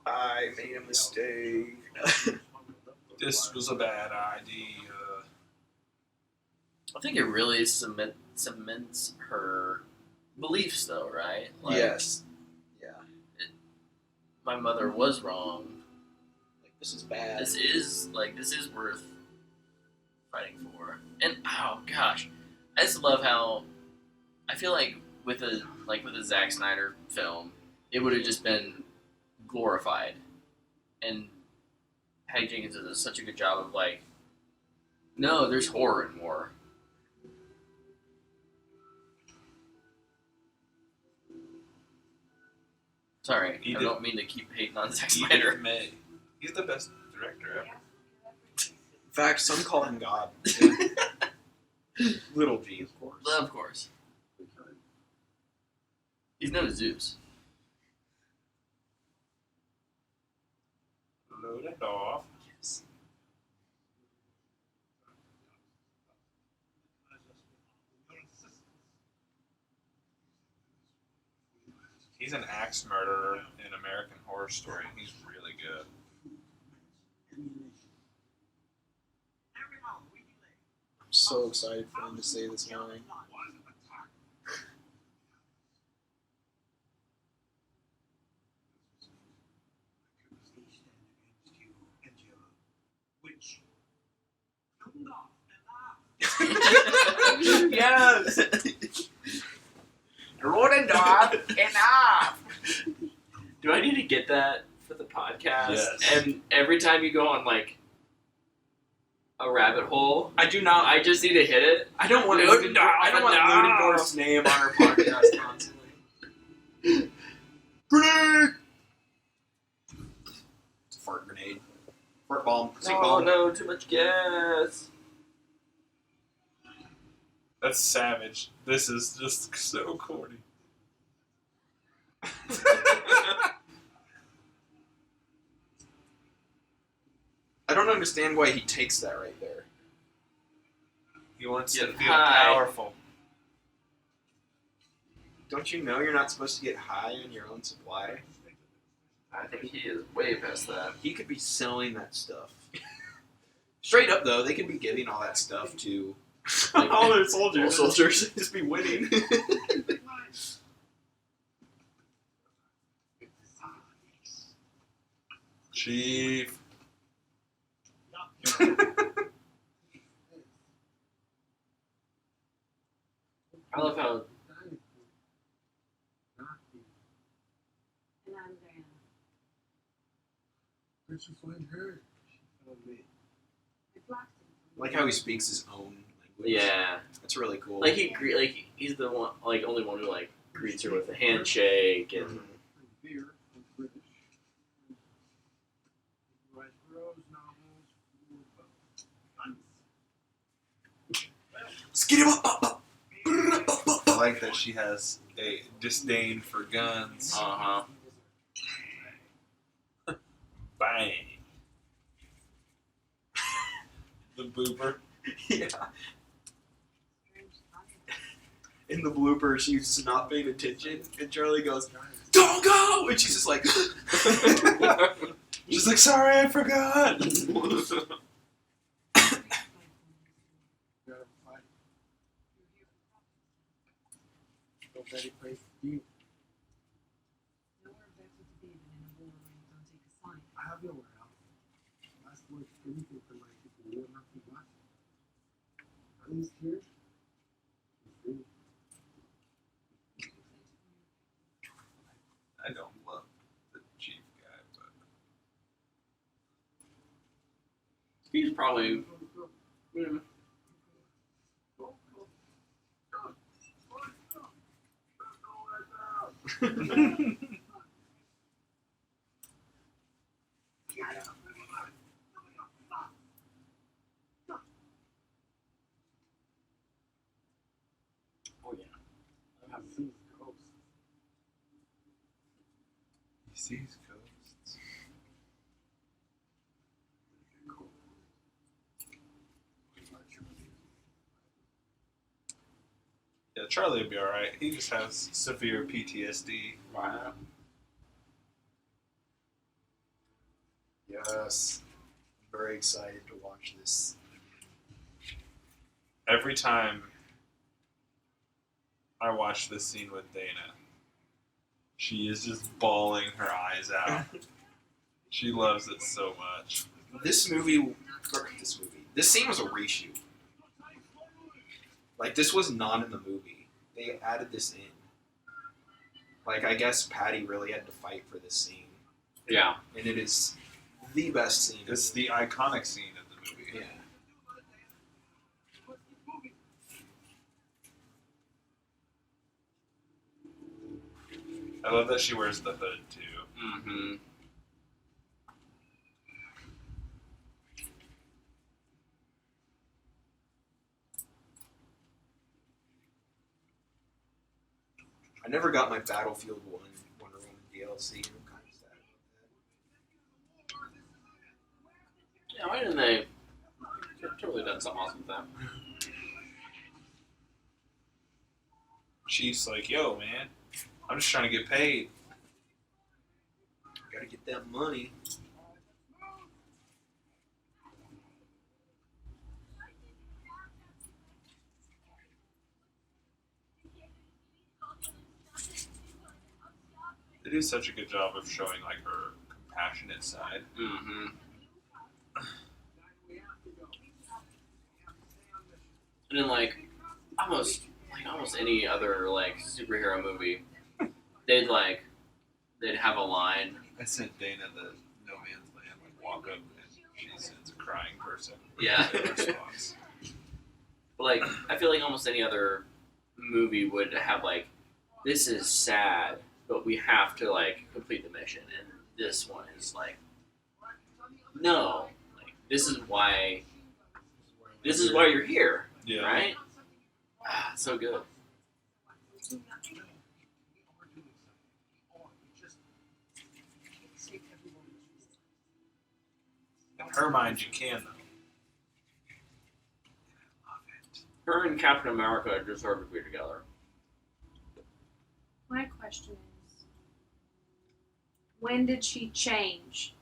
I made a mistake. This was a bad idea. I think it really cements her beliefs, though, right? Like, Yes. Yeah. My mother was wrong. Like, this is bad. This is worth fighting for. And oh gosh, I just love how I feel like with a Zack Snyder film, it would have just been glorified. And Patty Jenkins does such a good job of like, no, there's horror in war. Sorry, He I did- don't mean to keep hating on Zack He Snyder. May. He's the best director ever. In fact, some call him God. Little G, of course. Of course. He's no Zeus. Load it off. Yes. He's an axe murderer in American Horror Story. He's really good. I'm so excited for him to say this line. Yes. Rodendorf, enough. Do I need to get that for the podcast? Yes. And every time you go on like a rabbit hole, I do not. I just need to hit it. I don't want Ludendorff, I don't want no. Ludendorff's name on our podcast constantly. Grenade. It's a fart grenade. Fart bomb. Stink Oh bomb. no, too much gas. That's savage. This is just so corny. I don't understand why he takes that right there. He wants Get to feel high. powerful. Don't you know you're not supposed to get high on your own supply? I think he is way past that. He could be selling that stuff. Straight up though, they could be giving all that stuff to like, All their soldiers. all soldiers. Just be winning. Chief. I love how And I'm Diana. Where'd you find her? I blocked him. Like how he speaks his own language. yeah, That's really cool. like he's the one like only one who like greets her with a handshake and Mhm. Beer. I'm British. Write prose novels. Skitty bop bop bop. I like that she has a disdain for guns. Bang. The booper. Yeah. Strange time. In the blooper, she's just not paying attention, and Charlie goes, "Don't go!" And she's just like, She's like, sorry, I forgot. Gotta fight. No better place to be. Nowhere better to be than in a war where you don't take a side. I have nowhere else. Last word, anything for my people, war, nothing but. At least here, I'm free. I don't love the chief guy, but he's probably Oh yeah, I have seen ghosts. he sees ghosts. Yeah, Charlie will be alright. He just has severe PTSD. wow. "Yes, I'm very excited to watch this." Every time I watch this scene with Dana, she is just bawling her eyes out. She loves it so much. This scene was a reshoot. Like, this was not in the movie. They added this in. Like, I guess Patty really had to fight for this scene. Yeah. And it is the best scene. in It's the the iconic scene of the movie. movie. Yeah. I love that she wears the hood too. Mm-hmm. I never got my Battlefield 1 Wonder Woman DLC. I'm kind of sad about that. Yeah, why didn't they? They've totally done something awesome with that. She's like, yo, man, I'm just trying to get paid. Gotta get that money. They do such a good job of showing like her compassionate side. Mm-hmm. And then like almost any other like superhero movie, they'd have a line. I sent Dana the No Man's Land like walk up and she sends a crying person. Yeah. In response. But like I feel like almost any other movie would have like, this is sad, but we have to like complete the mission, and this one is like, no, like this is why you're here, Yeah. right? Ah, so good. In her mind, you can though. Her and Captain America deserve to be together. My question is, when did she change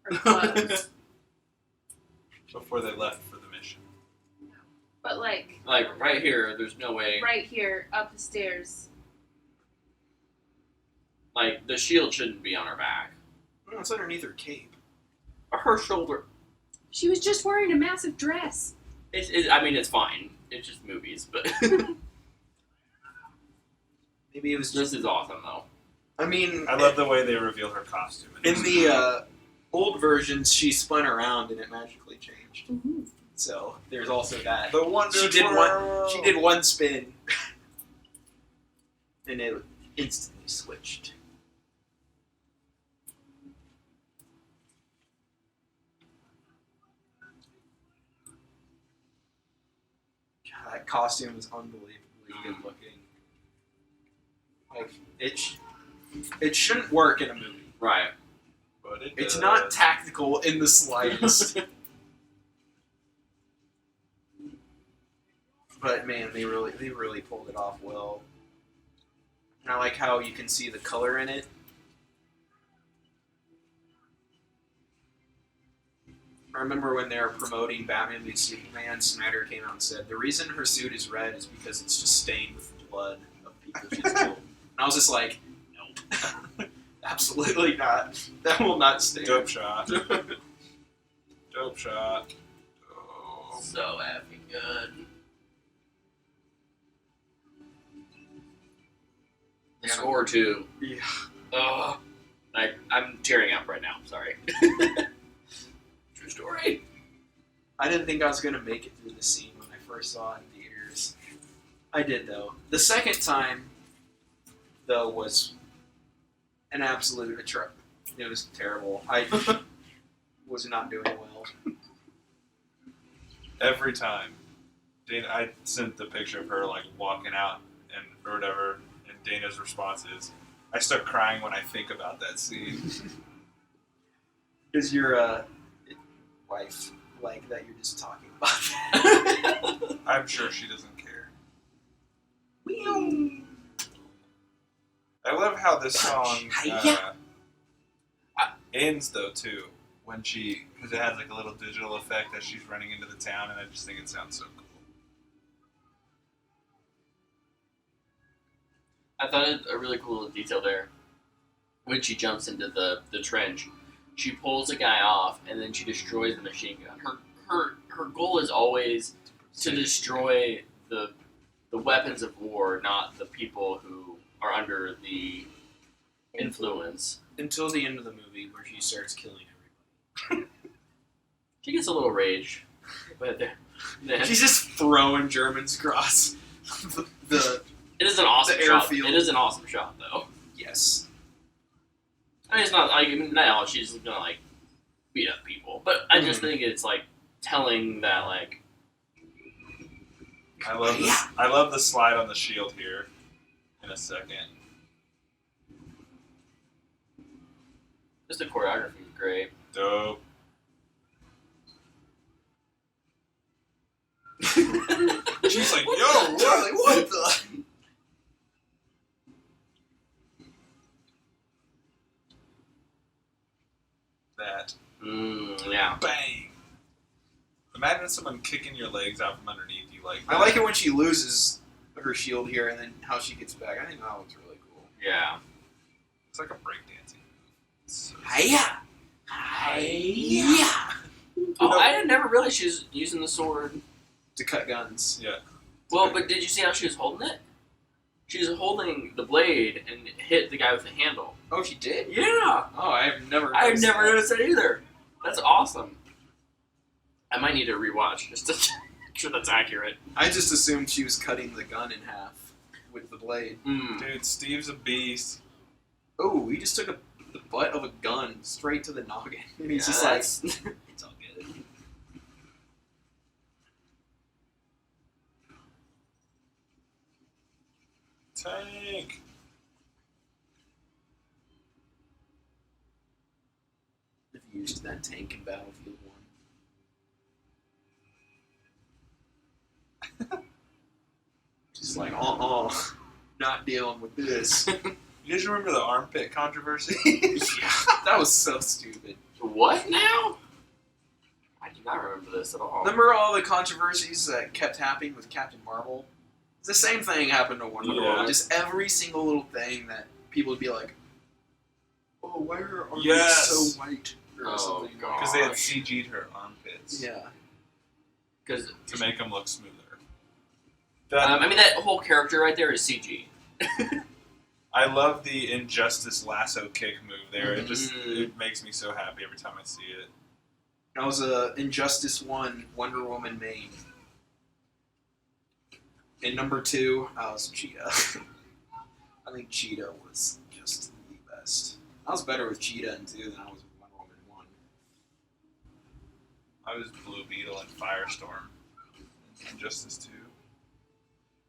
her clothes? Before they left for the mission. But like Like right here, there's no way. right here, up the stairs. Like the shield shouldn't be on her back, No, it's underneath her cape. or her shoulder. She was just wearing a massive dress. I mean, it's fine. It's just movies, but Maybe it was this just. is awesome though. I mean, I love the way they reveal her costume. in the old versions, she spun around and it magically changed. Mm-hmm. So there's also that. the Wonder She did Twirl. She did one spin, and it instantly switched. God, that costume is unbelievably good looking. Like it shouldn't work in a movie. Right. But it It's does. not tactical in the slightest. But man, they really pulled it off well. And I like how you can see the color in it. I remember when they were promoting Batman v Superman, Snyder came out and said the reason her suit is red is because it's just stained with blood of people she's killed. And I was just like, nope. Absolutely not. That will not stand. Dope shot. Dope shot. Oh. So effing good. The Yeah. score too. Yeah. Oh, I'm tearing up right now. Sorry. True story. I didn't think I was going to make it through the scene when I first saw it in theaters. I did, though. The second time, though, was an absolute it was terrible. I was not doing well. Every time. Dana, I sent the picture of her like walking out and or whatever, and Dana's response is, I start crying when I think about that scene. Is your wife like that you're just talking about that? I'm sure she doesn't care. I love how this song ends though too, when because it has like a little digital effect as she's running into the town, and I just think it sounds so cool. I thought it a really cool detail there. When she jumps into the trench, she pulls a guy off and then she destroys the machine gun. Her goal is always to destroy the weapons of war, not the people who are under the influence. Until the end of the movie where she starts killing everybody. She gets a little rage, but then She's just throwing Germans across the it is an awesome the shot. airfield. It is an awesome shot, though. yes. I mean, it's not like now she's gonna like beat up people, but I just think it's like telling that like I love this. I love the slide on the shield here. In a second. just the choreography is great. Dope. She's like, yo, Charlie, what the? that. Yeah. Bang. Imagine someone kicking your legs out from underneath you like that. I like it when she loses her shield here and then how she gets back. I think that looks really cool. Yeah. It's like a breakdancing move. So Hiya! Hiya! Oh, I had never realized she was using the sword. To cut guns. yeah. Well, but did you see how she was holding it? She was holding the blade and hit the guy with the handle. Oh, she did? Yeah! Oh, I have never. I've noticed never that. noticed that either. That's awesome. I might need to rewatch just to make sure that's accurate. I just assumed she was cutting the gun in half with the blade. Mm. Dude, Steve's a beast. Oh, he just took the butt of a gun straight to the noggin. And he's Yeah, just like, that's- it's all good. Tank. I've used that tank in Battlefield 1. Just like, not dealing with this. You guys remember the armpit controversy? Yeah, that was so stupid. What now? I do not remember this at all. Remember all the controversies that kept happening with Captain Marvel? The same thing happened to Wonder Yeah. Woman. Just every single little thing that people would be like, "Oh, why are armpits Yes. so white?" Or Oh, something. God. Because they had CG'd her armpits Yeah. Because to make them look smoother. I mean, that whole character right there is CG. I love the Injustice lasso kick move there. It just Mhm. it makes me so happy every time I see it. That was a Injustice 1 Wonder Woman main. And number 2, I was Cheetah. I think Cheetah was just the best. I was better with Cheetah in 2 than I was with Wonder Woman 1. I was Blue Beetle and Firestorm in Injustice 2.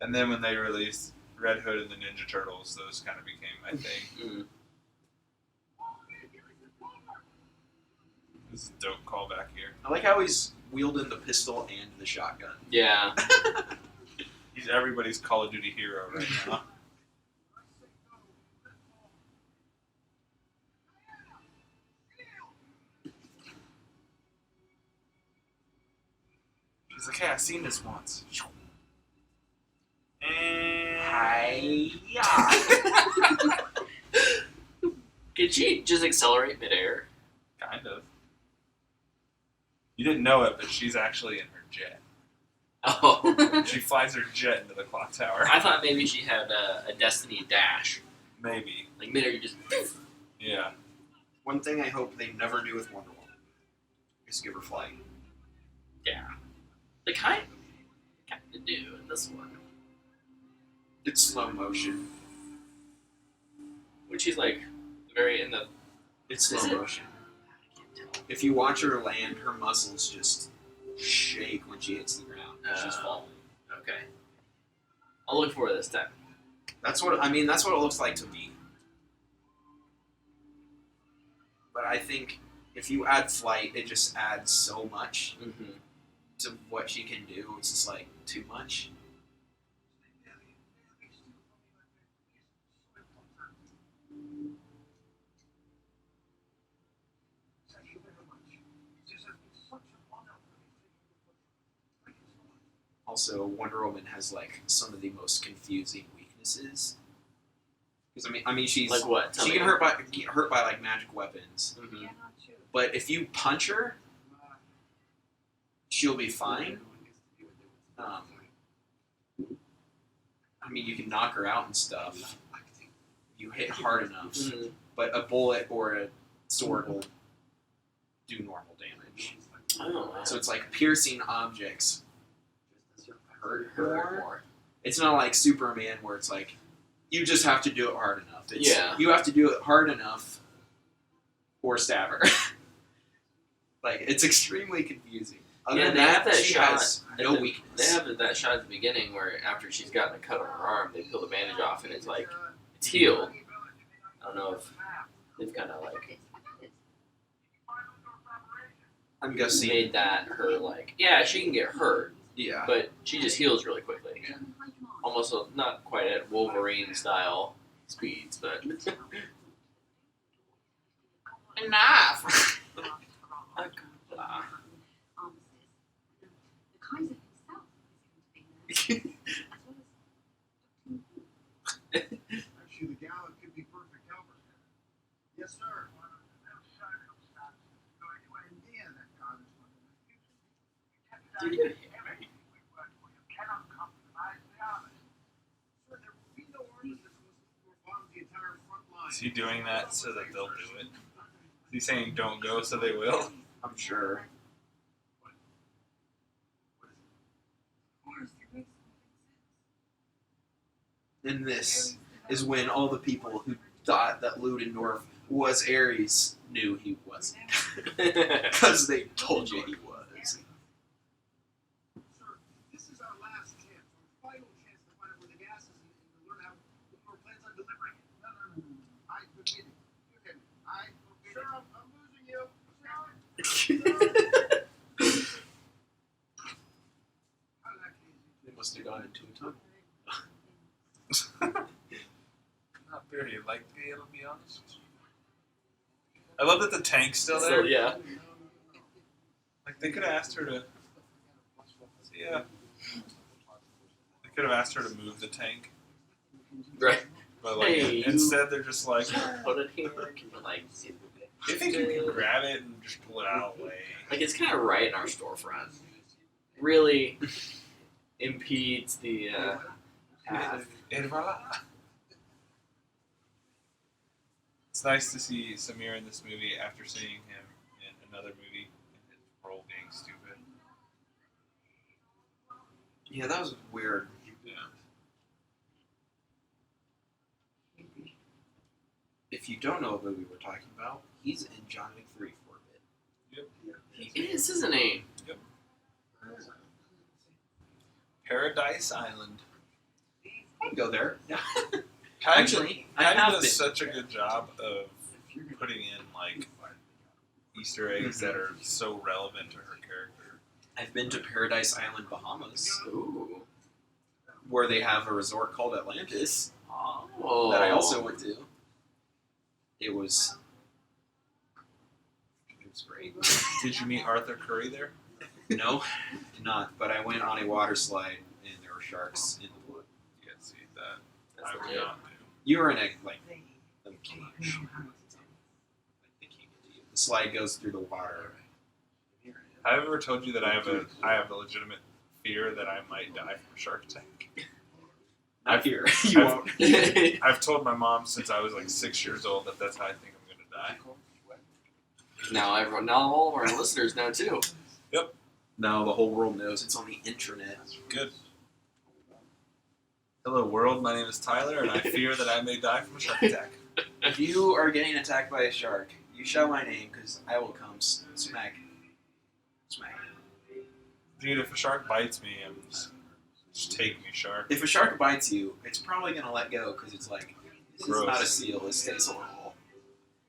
And then when they released Red Hood and the Ninja Turtles, those kind of became my thing. Mm. This is a dope callback here. I like how he's wielding the pistol and the shotgun. Yeah. He's everybody's Call of Duty hero right now. He's like, hey, I've seen this once. And Can she just accelerate midair? kind of. You didn't know it, but she's actually in her jet. Oh. She flies her jet into the clock tower. I thought maybe she had a Destiny dash. Maybe. Like midair, you just. Yeah. One thing I hope they never do with Wonder Woman is give her flight. Yeah. They kind of do in this one. It's slow motion. When she's like very in the. It's Is slow it? motion. I can't tell. If you watch her land, her muscles just shake when she hits the ground. She's Oh. falling. Okay. I'll look for it this time. That's what That's what it looks like to me. But I think if you add flight, it just adds so much Mm-hmm. to what she can do. It's just like too much. Also, Wonder Woman has like some of the most confusing weaknesses. Because I mean, she's Like what? Tell she me. can get hurt by like magic weapons. Mm-hmm. But if you punch her, she'll be fine. I mean, you can knock her out and stuff. You hit hard enough, Mm-hmm. but a bullet or a sword will do normal damage. Oh, wow. So it's like piercing objects hurt Hurt more. more. It's not like Superman where it's like you just have to do it hard enough. It's, Yeah. You have to do it hard enough or stab her. Like, it's extremely confusing. Other Yeah, than they have that she shot has no They weakness. have that shot at the beginning where after she's gotten a cut on her arm, they peel the bandage off and it's like, it's healed. I don't know if they've kind of like I'm guessing. made that her like, yeah, she can get hurt, Yeah. but she just heals really quickly. Almost not quite at Wolverine style speeds, but enough. Actually, the gallon could be perfect helper. Yes, sir. India, that God is one of the future. Dude, Is he doing that so that they'll do it? Is he saying don't go so they will? I'm sure. And this is when all the people who thought that Ludendorff was Ares knew he wasn't. Because they told you he was. Sir, this is our last chance, our final chance to find out where the gas is and learn how our plans on delivering it. No. I forbid it. You hear me? I forbid it. Sir, I'm losing you. How did that case? They must have gone into a tunnel. Not very likely, it'll be honest. I love that the tank's still there. So yeah. Like, they could have asked her to. Yeah. They could have asked her to move the tank. Right. But, like, Hey, instead they're just like, Put it here. Can you like see you think you can grab it and just pull it out of the way? Like it's kind of right in our storefront. Really impedes the path. Et voila. It's nice to see Samir in this movie after seeing him in another movie and his role being stupid. Yeah, that was weird. Yeah. If you don't know what movie we're talking about, he's in John Wick 3 for a bit. He is, isn't he? Paradise Island. I'd go there. Yeah. Actually, I have does been. such a good job of putting in like Easter eggs that are so relevant to her character. I've been to Paradise Island, Bahamas, Ooh. where they have a resort called Atlantis Oh. that I also went to. It was great. Did you meet Arthur Curry there? No, did not. But I went on a water slide and there were sharks in the wood. You can see that. That's I would legit. not do. You were in a cage. They came into you. The slide goes through the water. Have I ever told you that I have a legitimate fear that I might die from a shark attack? Not here. You I've- won't. I've told my mom since I was like 6 years old that that's how I think I'm gonna die. Now all of our listeners know too. No, the whole world knows. It's on the internet. Good. Hello world, my name is Tyler and I fear that I may die from a shark attack. If you are getting attacked by a shark, you shout my name because I will come smack. Dude, if a shark bites me, I'm just take me, shark. If a shark bites you, it's probably going to let go because it's like, this Gross. is not a seal, it stays a little.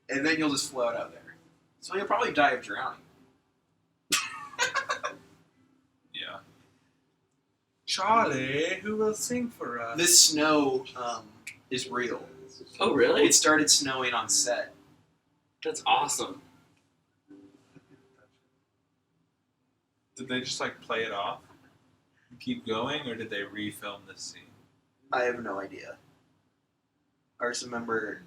And then you'll just float out there. So you'll probably die of drowning. Yeah. Charlie, who will sing for us? This snow is real. Oh really? It started snowing on set. That's awesome. Did they just like play it off and keep going, or did they refilm this scene? I have no idea. I just remember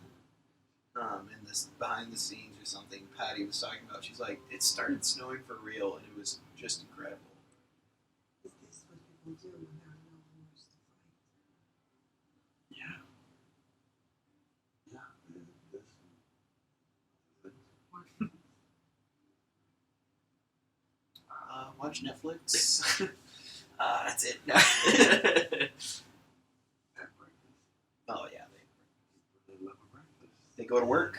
in this behind the scenes or something, Patty was talking about, she's like, it started snowing for real and it was just incredible. Is this what people do when there are no wars to fight? Yeah. Watch Netflix. That's it. Oh yeah, they go to work.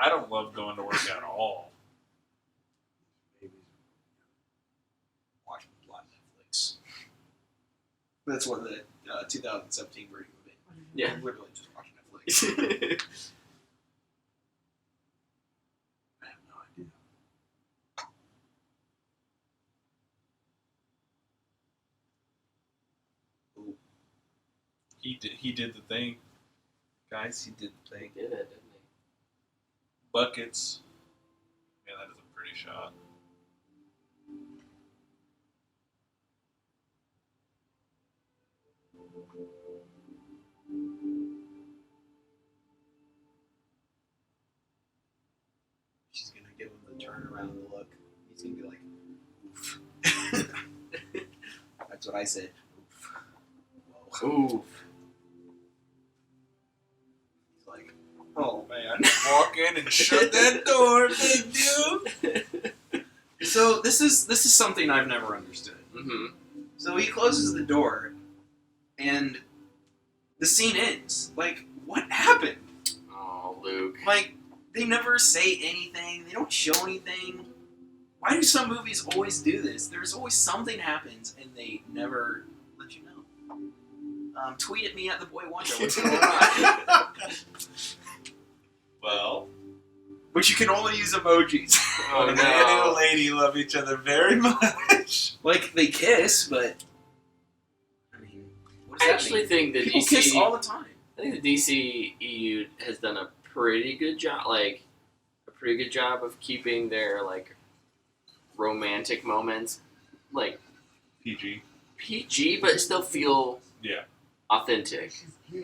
I don't love going to work at all. Watch Netflix. That's what the 2017 version would be. Yeah. Literally just watch Netflix. I have no idea. He did the thing. Guys, he did the They thing. did it, didn't they? Buckets. Yeah, that is a pretty shot. She's gonna give him the turnaround look. He's gonna be like, oof. what I said. Ooh. He's like, Oh man, walk in and shut that door, big dude. so this is something I've never understood. Mm-hmm. So he closes the door, and the scene ends. Like, what happened? Oh, Luke. Like, they never say anything. They don't show anything. Why do some movies always do this? There's always something happens, and they never let you know. Tweet at me at the boy wonder what's going on. Well, But you can only use emojis. Oh, a man and a no. lady love each other very much. Like, they kiss, but I mean, what does I that actually mean? think the People kiss DC. all the time. I think the DCEU has done a pretty good job. Like, a pretty good job of keeping their like romantic moments like PG. PG, but still feel Yeah. authentic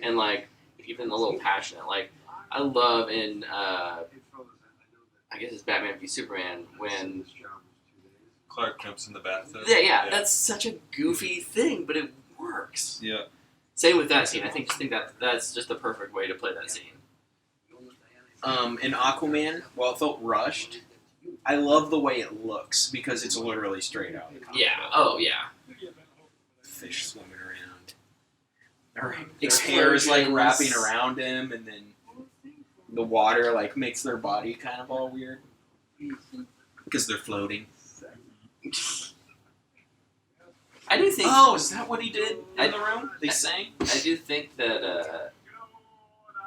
and like even a little passionate. Like I love in I guess it's Batman v Superman when Clark jumps in the bathtub. yeah, that's such a goofy thing, but it works. Yeah. Same with that scene. I think that's just the perfect way to play that scene. In Aquaman, while it felt rushed, I love the way it looks because it's literally straight out. of the comic Yeah. book. Oh yeah. Fish swimming around. His hair is like wrapping Explosions. around him, and then the water like makes their body kind of all weird because they're floating. I do think. Oh, is that what he did in the room? They sang. I do think that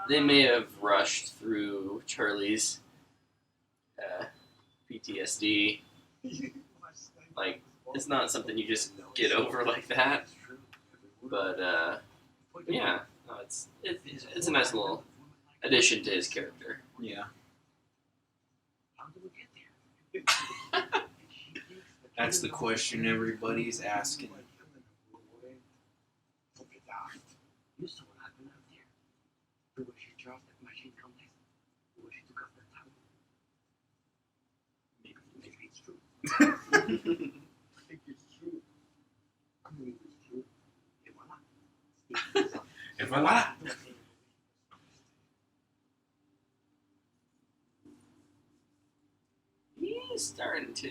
they may have rushed through Charlie's PTSD. Like, it's not something you just get over like that. But yeah, no, it's a nice little addition to his character. Yeah. That's the question everybody's asking. You saw what happened out there. The way she dropped that machine complex. The way she took off that towel. Maybe it's true. I think it's true. I mean, it's true. Et voilà. Et voilà. He's starting to.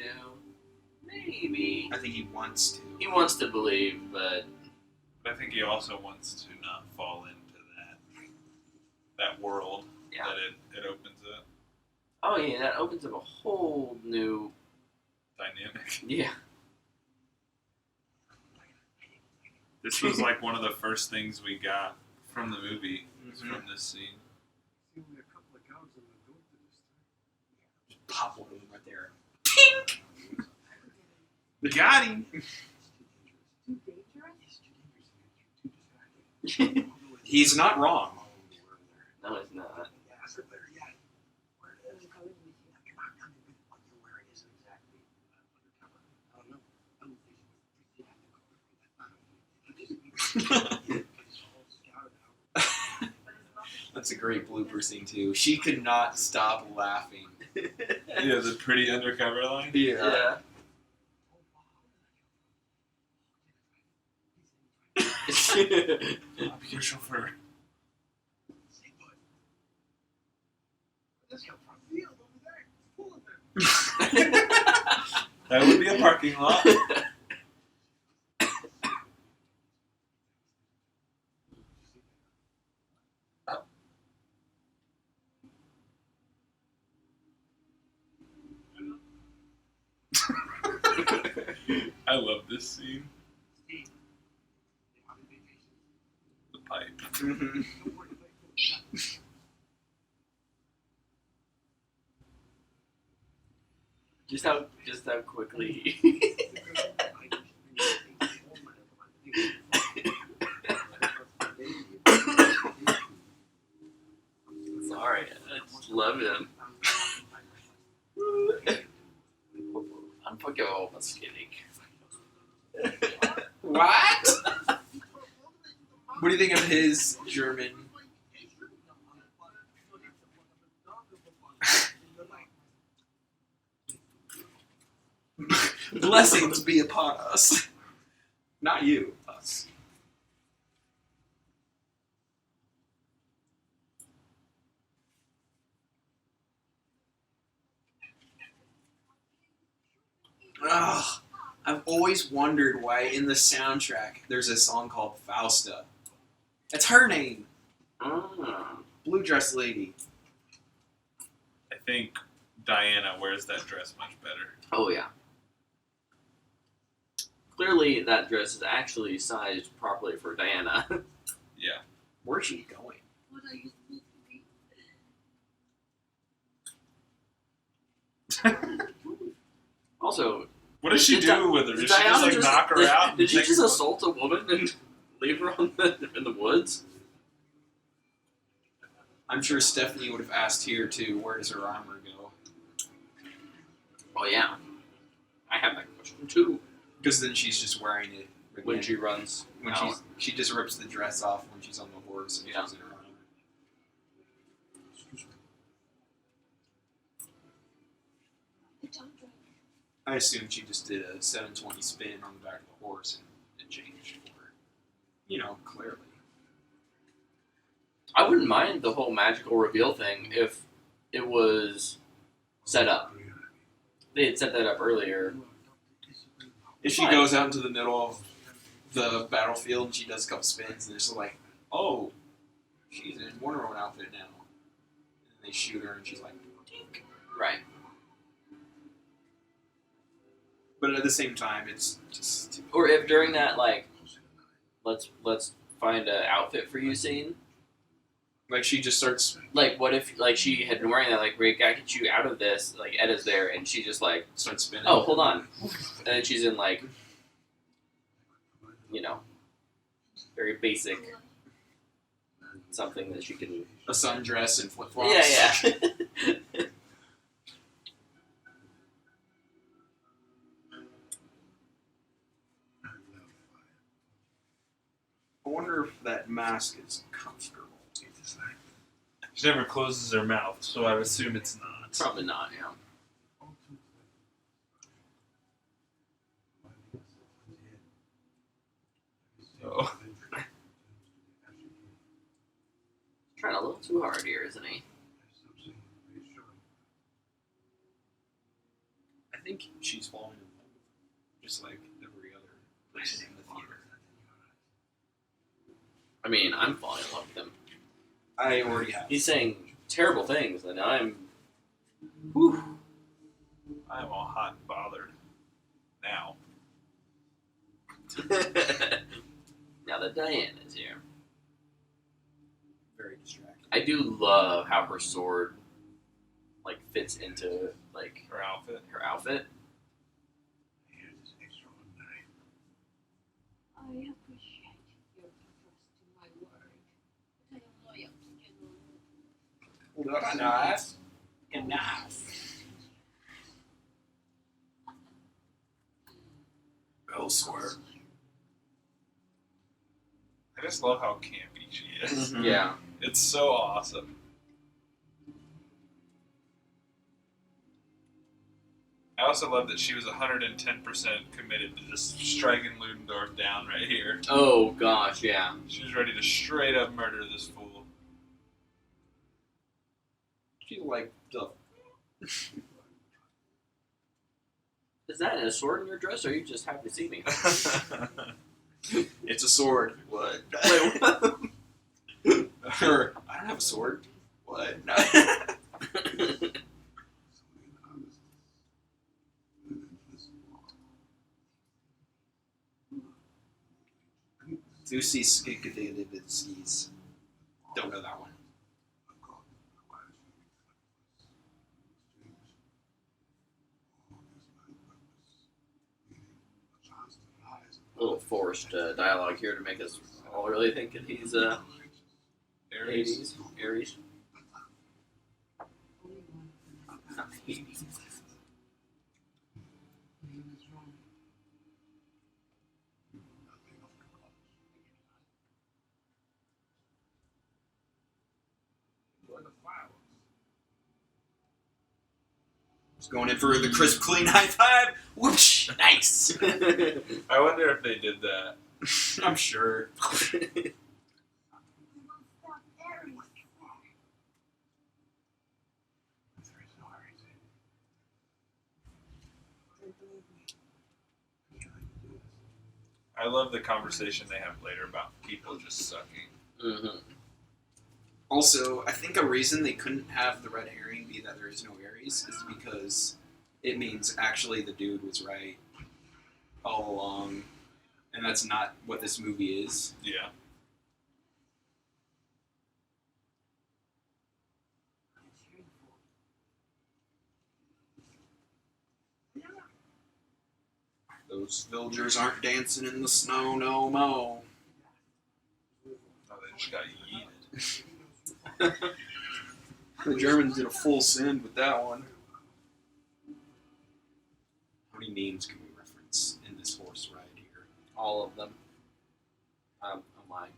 Maybe. I think he wants to. He wants to believe, but But I think he also wants to not fall into that world yeah. that it opens up. Oh yeah, that opens up a whole new. Dynamic. Yeah. This was like one of the first things we got from the movie was Mhm. from this scene. See, only a couple of cows in the door to this time. Just pop one of them right there. Got him. Too dangerous? It's too dangerous. Too distracting. He's not wrong. No, it's not. Yeah, so better yet. Where is it coming with you? Come on, tell me what you're wearing is exactly undercover. I don't know. I don't think she was That's a great blooper scene too. She could not stop laughing. Yeah, the pretty undercover line. Yeah. I'm your chauffeur. Say what? This comes from field over there. It's full of them. That would be a parking lot. I love this scene. Steve, you have any vacations? The pipe. Mhm. Don't worry, like, just how quickly. Sorry, I just love him. Unforgivable mistake. What? What do you think of his German? Blessings be upon us. Not you. Us. Ugh. I've always wondered why in the soundtrack there's a song called Fausta. It's her name. Blue dress lady. I think Diana wears that dress much better. Oh yeah. Clearly, that dress is actually sized properly for Diana. Yeah. Where's she going? What are you supposed to be? Also, What does she Did do Di- with her? did Does she just Diana like knock her out? and Did you take just her- assault a woman and leave her in the woods? I'm sure Stephanie would have asked here too, where does her armor go? Oh yeah, I have that question too. Because then she's just wearing it When again. she runs, When out. she just rips the dress off when she's on the horse and Yeah. she's in her armor. I assume she just did a 720 spin on the back of the horse and it changed for her. You know, clearly. I wouldn't mind the whole magical reveal thing if it was set up. They had set that up earlier. If she Fine. goes out into the middle of the battlefield and she does a couple spins and they're just like, oh, she's in Wonder Woman outfit now. And they shoot her and she's like, dink. Right. But at the same time, it's just Or if during that let's find an outfit for you scene. like she just starts Like what if she had been wearing that we gotta get you out of this, Edda's there and she just spinning. oh hold on. And then she's in very basic something that she can A sundress and flip flops. Yeah. I wonder if that mask is comfortable. She never closes her mouth, so I would assume it's not. Probably not, yeah. So, Trying a little too hard here, isn't he? I think she's falling in love, just like every other person in the theater. I mean, I'm falling in love with him. I already have. He's saying terrible things, and I'm. Whew. I am all hot and bothered now. Now that Diane is here. Very distracting. I do love how her sword, fits into, Her outfit. her outfit. I appreciate your trust in my word, but I am loyal to General. Enough. Enough. Elsewhere. I just love how campy she is. Mhm. Yeah. It's so awesome. I also love that she was 110% committed to just striking Ludendorff down right here. Oh, gosh, yeah. She was ready to straight up murder this fool. She's like the. Is that a sword in your dress, or are you just happy to see me? It's a sword. What? Wait, what? Or, I don't have a sword. What? Lucy Skikadidididskis. Don't know that one. A little forced dialogue here to make us all really think that he's Aries. Aries. Not Hades. He's going in for the crisp, clean high five. Whoosh! Nice. I wonder if they did that. I'm sure. I love the conversation they have later about people just sucking. Mm-hmm. Also, I think a reason they couldn't have the red herring be that there is no Ares is because it means actually the dude was right all along, and that's not what this movie is. Yeah. Those villagers aren't dancing in the snow no mo. Oh, they just got yeeted. The Germans did a full send with that one. How many names can we reference in this horse ride here? All of them. I'm lying.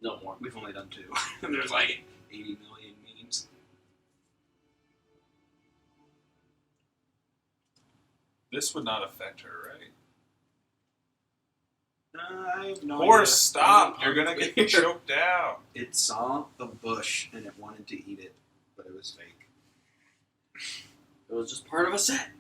No more. We've only done 2. And there's like 80 million memes. This would not affect her, right? I have no Horse, idea. stop! You're gonna get choked out. It saw the bush and it wanted to eat it, but it was fake. It was just part of a set.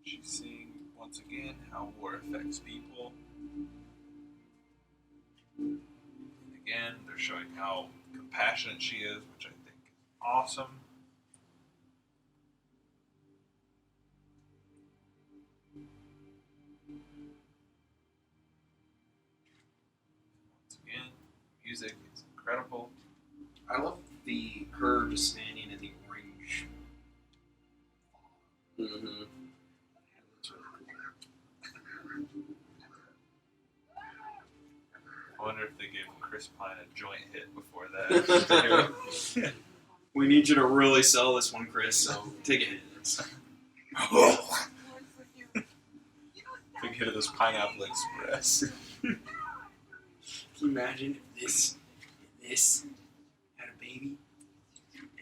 She's seeing once again how war affects people. And again, they're showing how compassionate she is, which I think is awesome. Once again, music is incredible. I love her just standing in the orange. Mm-hmm. That's really cool. I wonder if they gave Chris Pine a joint hit before that. We need you to really sell this one, Chris, so take a hit. Big hit of this Pineapple Express. Can you imagine if this had a baby,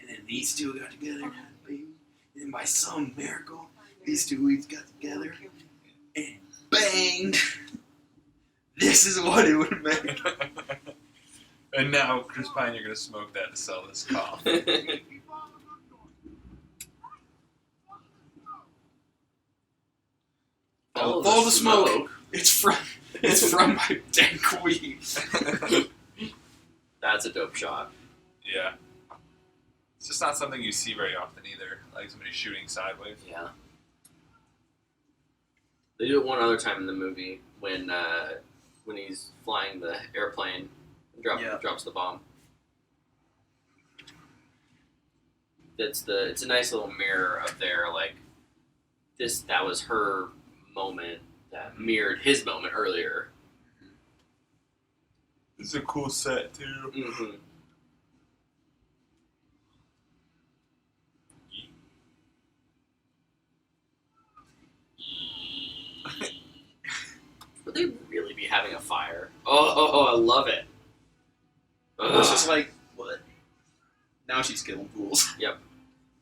and then these two got together and had a baby, and then by some miracle, these two weeds got together, and bang! This is what it would make. And now, Chris Pine, you're gonna smoke that to sell this cough. Follow the smoke. It's from my dank weed. That's a dope shot. Yeah. It's just not something you see very often either, like somebody shooting sideways. Yeah. They do it one other time in the movie when he's flying the airplane and drops the bomb. It's a nice little mirror of their that was her moment that mirrored his moment earlier. It's a cool set too. Mm-hmm. Would they really be having a fire? Oh, I love it. It's just like, what? Now she's killing fools.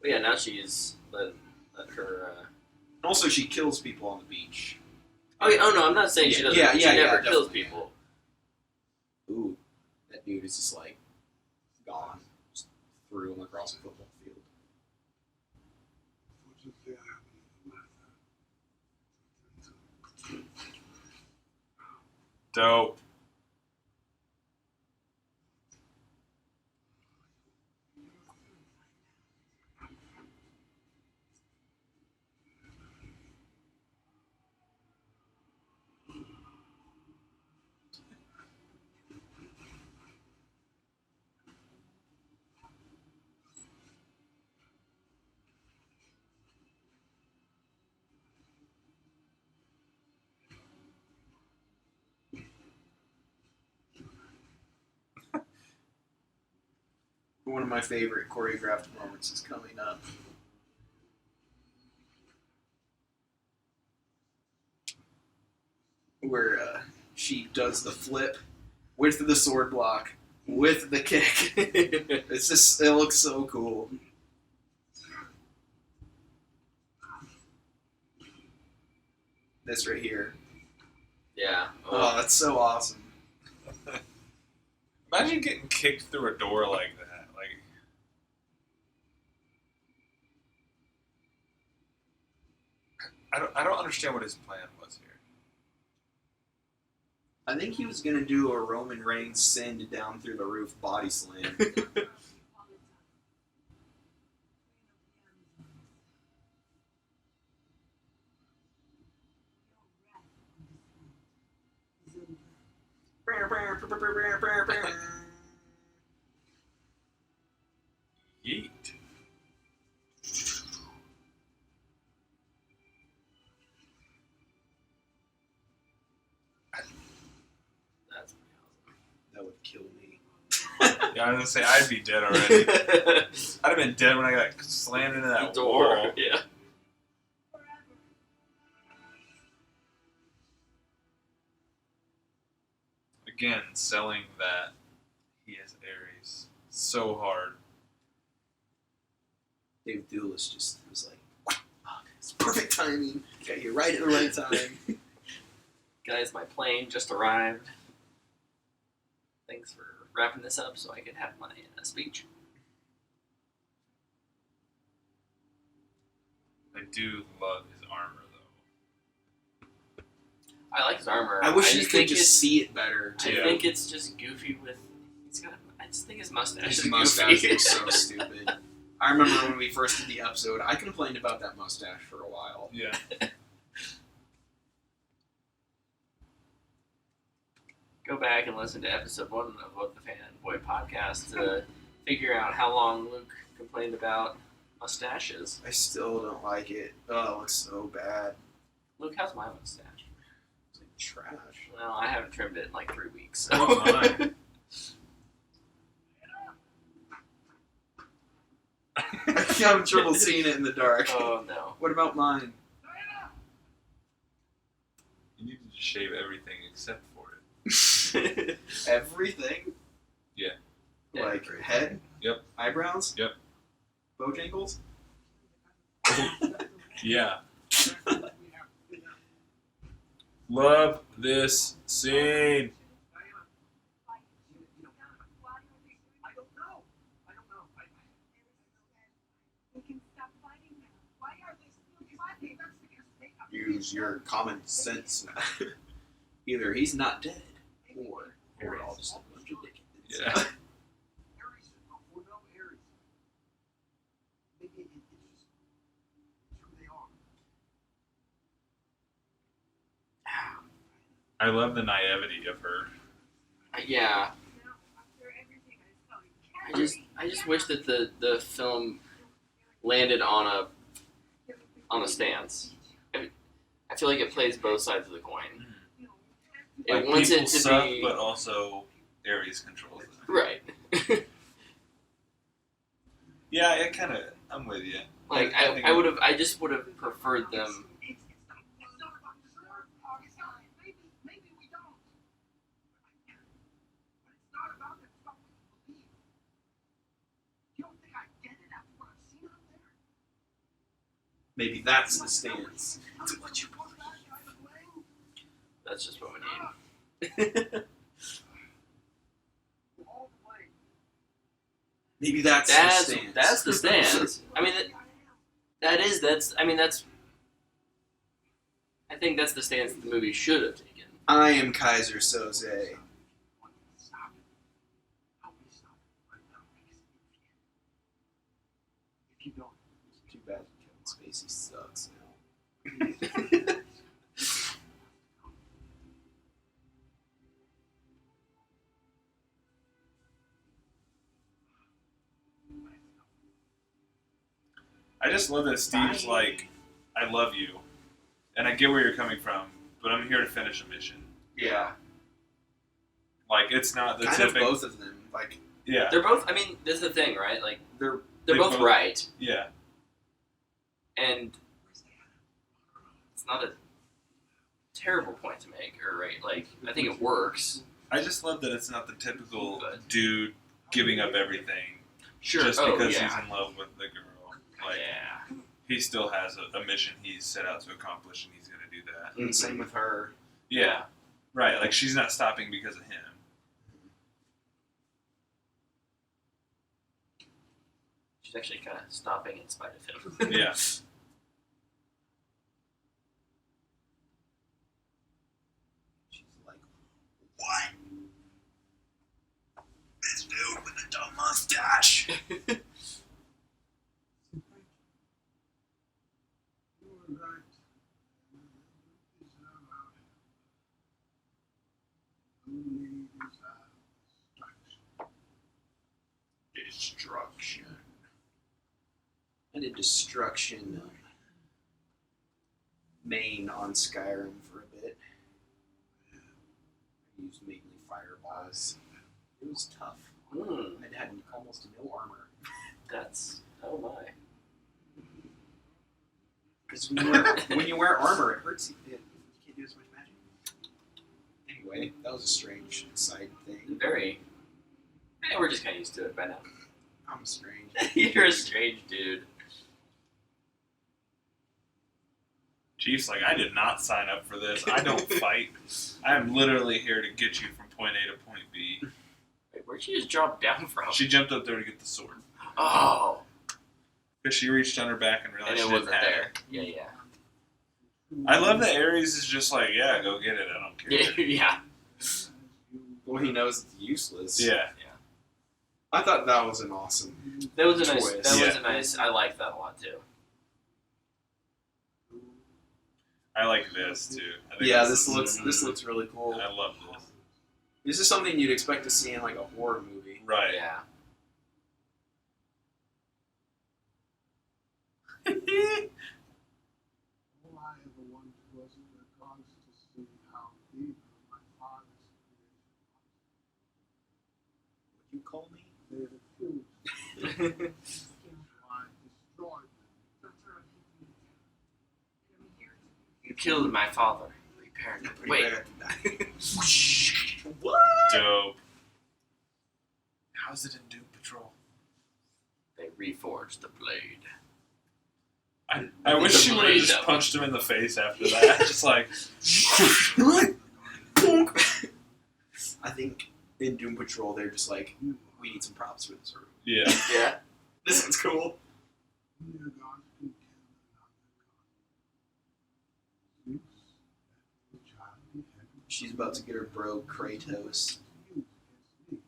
But yeah, now she's let her. Also, she kills people on the beach. Oh no, I'm not saying she doesn't. She never kills definitely. people. Ooh, that dude is just like gone. Just threw him across a football field. Dope. One of my favorite choreographed moments is coming up. where she does the flip with the sword block, with the kick. It's just, it looks so cool. This right here. Yeah. Oh, that's so awesome. Imagine getting kicked through a door like that. Like, I don't understand what his plan was here. I think he was gonna do a Roman Reigns send down through the roof body slam. Yeet. That's That would kill me. Yeah, I was gonna say I'd be dead already. pretty awesome. I'd have been dead when I got slammed into that Door. wall. Yeah. Again, selling that he has Aries so hard. Dave Doulis just was like, oh, it's perfect timing. Got you right at the right time. Guys, my plane just arrived. Thanks for wrapping this up so I could have my speech. I do love his armor though. I like his armor. I wish you just could think just it's- see it better, I too. think it's just goofy with. He's got. I just think his mustache His is mustache goofy. is so stupid. I remember when we first did the episode, I complained about that mustache for a while. Yeah. Go back and listen to episode 1 of What the Fanboy podcast to figure out how long Luke complained about mustaches. I still don't like it. Oh, it looks so bad. Luke, how's my mustache? It's like trash. Well, I haven't trimmed it in like 3 weeks. So. Oh, my. I'm having trouble seeing it in the dark. Oh no. What about mine? You need to just shave everything except for it. Everything? Yeah. Like Everything. head? Yep. Eyebrows? Yep. Bojangles? Yeah. Love this scene. I don't know. We can stop fighting now. Why are they still fighting? That's because they have Use your common sense. Either he's not dead, or we're all just a bunch of dickheads. Yeah. Aries or no Aries. Maybe it's just who they are. I love the naivety of her. Yeah. Now, after everything I saw, you I just wish that the film landed on a stance. I feel like it plays both sides of the coin. It Like, wants people it to suck, be but also Aries controls them. right. Yeah, it kind of. I'm with you. Like I think I just would have preferred them. It's not about deserve. It's not. Maybe we don't. But it's not about that. It's about what you believe. You don't think I get it after what I've seen out there? Maybe that's the stance. It's what you want that guy to blame? That's just what we need. All the blame. Maybe that's That's the stance. that's the stance. I mean I think that's the stance that the movie should have taken. I am Kaiser Soze. Stop it. Help me stop it right now. Because if you don't, It's too bad Kevin Spacey sucks now. I just love that Steve's like, I love you, and I get where you're coming from, but I'm here to finish a mission. Yeah. Like, it's not the Kind of typical. both of them. Like, Yeah, They're both. I mean, this is the thing, right? Like they're they're They both both- right, yeah. and it's not a terrible point to make, or right? Like, I think it works. I just love that it's not the typical But- dude giving up everything Sure. just oh, because yeah. he's in love with the girl. Like, Yeah. he still has a mission he's set out to accomplish, and he's going to do that. And same with her. Yeah. Right, like she's not stopping because of him. She's actually kind of stopping in spite of him. Yeah. She's like, what? This dude with a dumb mustache. You were right. It's not only Destruction. I did destruction main on Skyrim for a bit. I used mainly fireballs. It was tough. I had almost no armor. That's oh my. Because when you wear armor, it hurts you. You can't do as much magic. Anyway, that was a strange side thing. Very. We're just kind of used to it by now. I'm strange. You're a strange dude. Chief's like, I did not sign up for this. I don't fight. I'm literally here to get you from point A to point B. Wait, where'd she just drop down from? She jumped up there to get the sword. Oh, Because she reached on her back and and realized it she wasn't didn't have there. it. Yeah, yeah. I love that Ares is just like, yeah, go get it. I don't care. Yeah. Well, he knows it's useless. Yeah. I thought that was an awesome. That was a nice. Twist. That was Yeah. a nice. I liked that a lot too. I like this too. I think Yeah, this this looks really cool. I love this. This is something you'd expect to see in like a horror movie. Right. Yeah. All I ever wanted was the gods to see how evil my father's creation Would you call me? was. They refused. So I destroyed them. You killed my father. Prepare to wait. What? Dope. How's it in Doom Patrol? They reforged the blade. I think wish the she would have blade, just though. punched him in the face after that. Just like, I think in Doom Patrol they're just like, we need some props for this room. yeah. Yeah. This one's cool. Neither God can kill another God. Zeus, the child beheaded She's about to get her bro Kratos. you against me.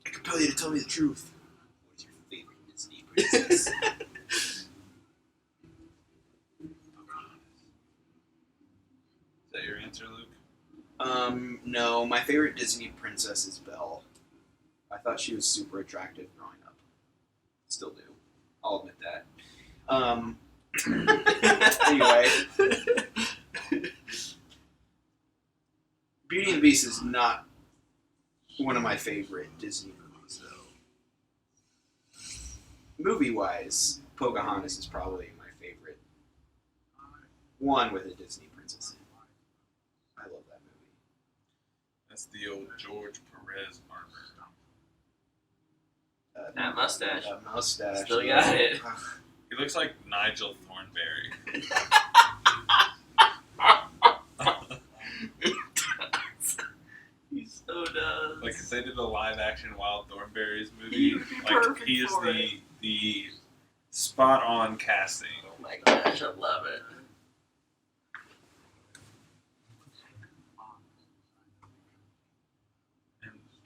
I compel you to tell me the truth. What is your favorite Disney princess? Is that your answer, Luke? No, my favorite Disney princess is Belle. I thought she was super attractive growing up. Still do. I'll admit that. Anyway, Beauty and the Beast is not one of my favorite Disney movies, though. Movie-wise, Pocahontas is probably my favorite one with a Disney princess in it. I love that movie. That's the old George Perez armor. That mustache. That mustache. Still got it. He looks like Nigel Thornberry. He so does. Like if they did a live action Wild Thornberries movie, He would be like perfect he is for the spot on casting. Oh my gosh, I love it.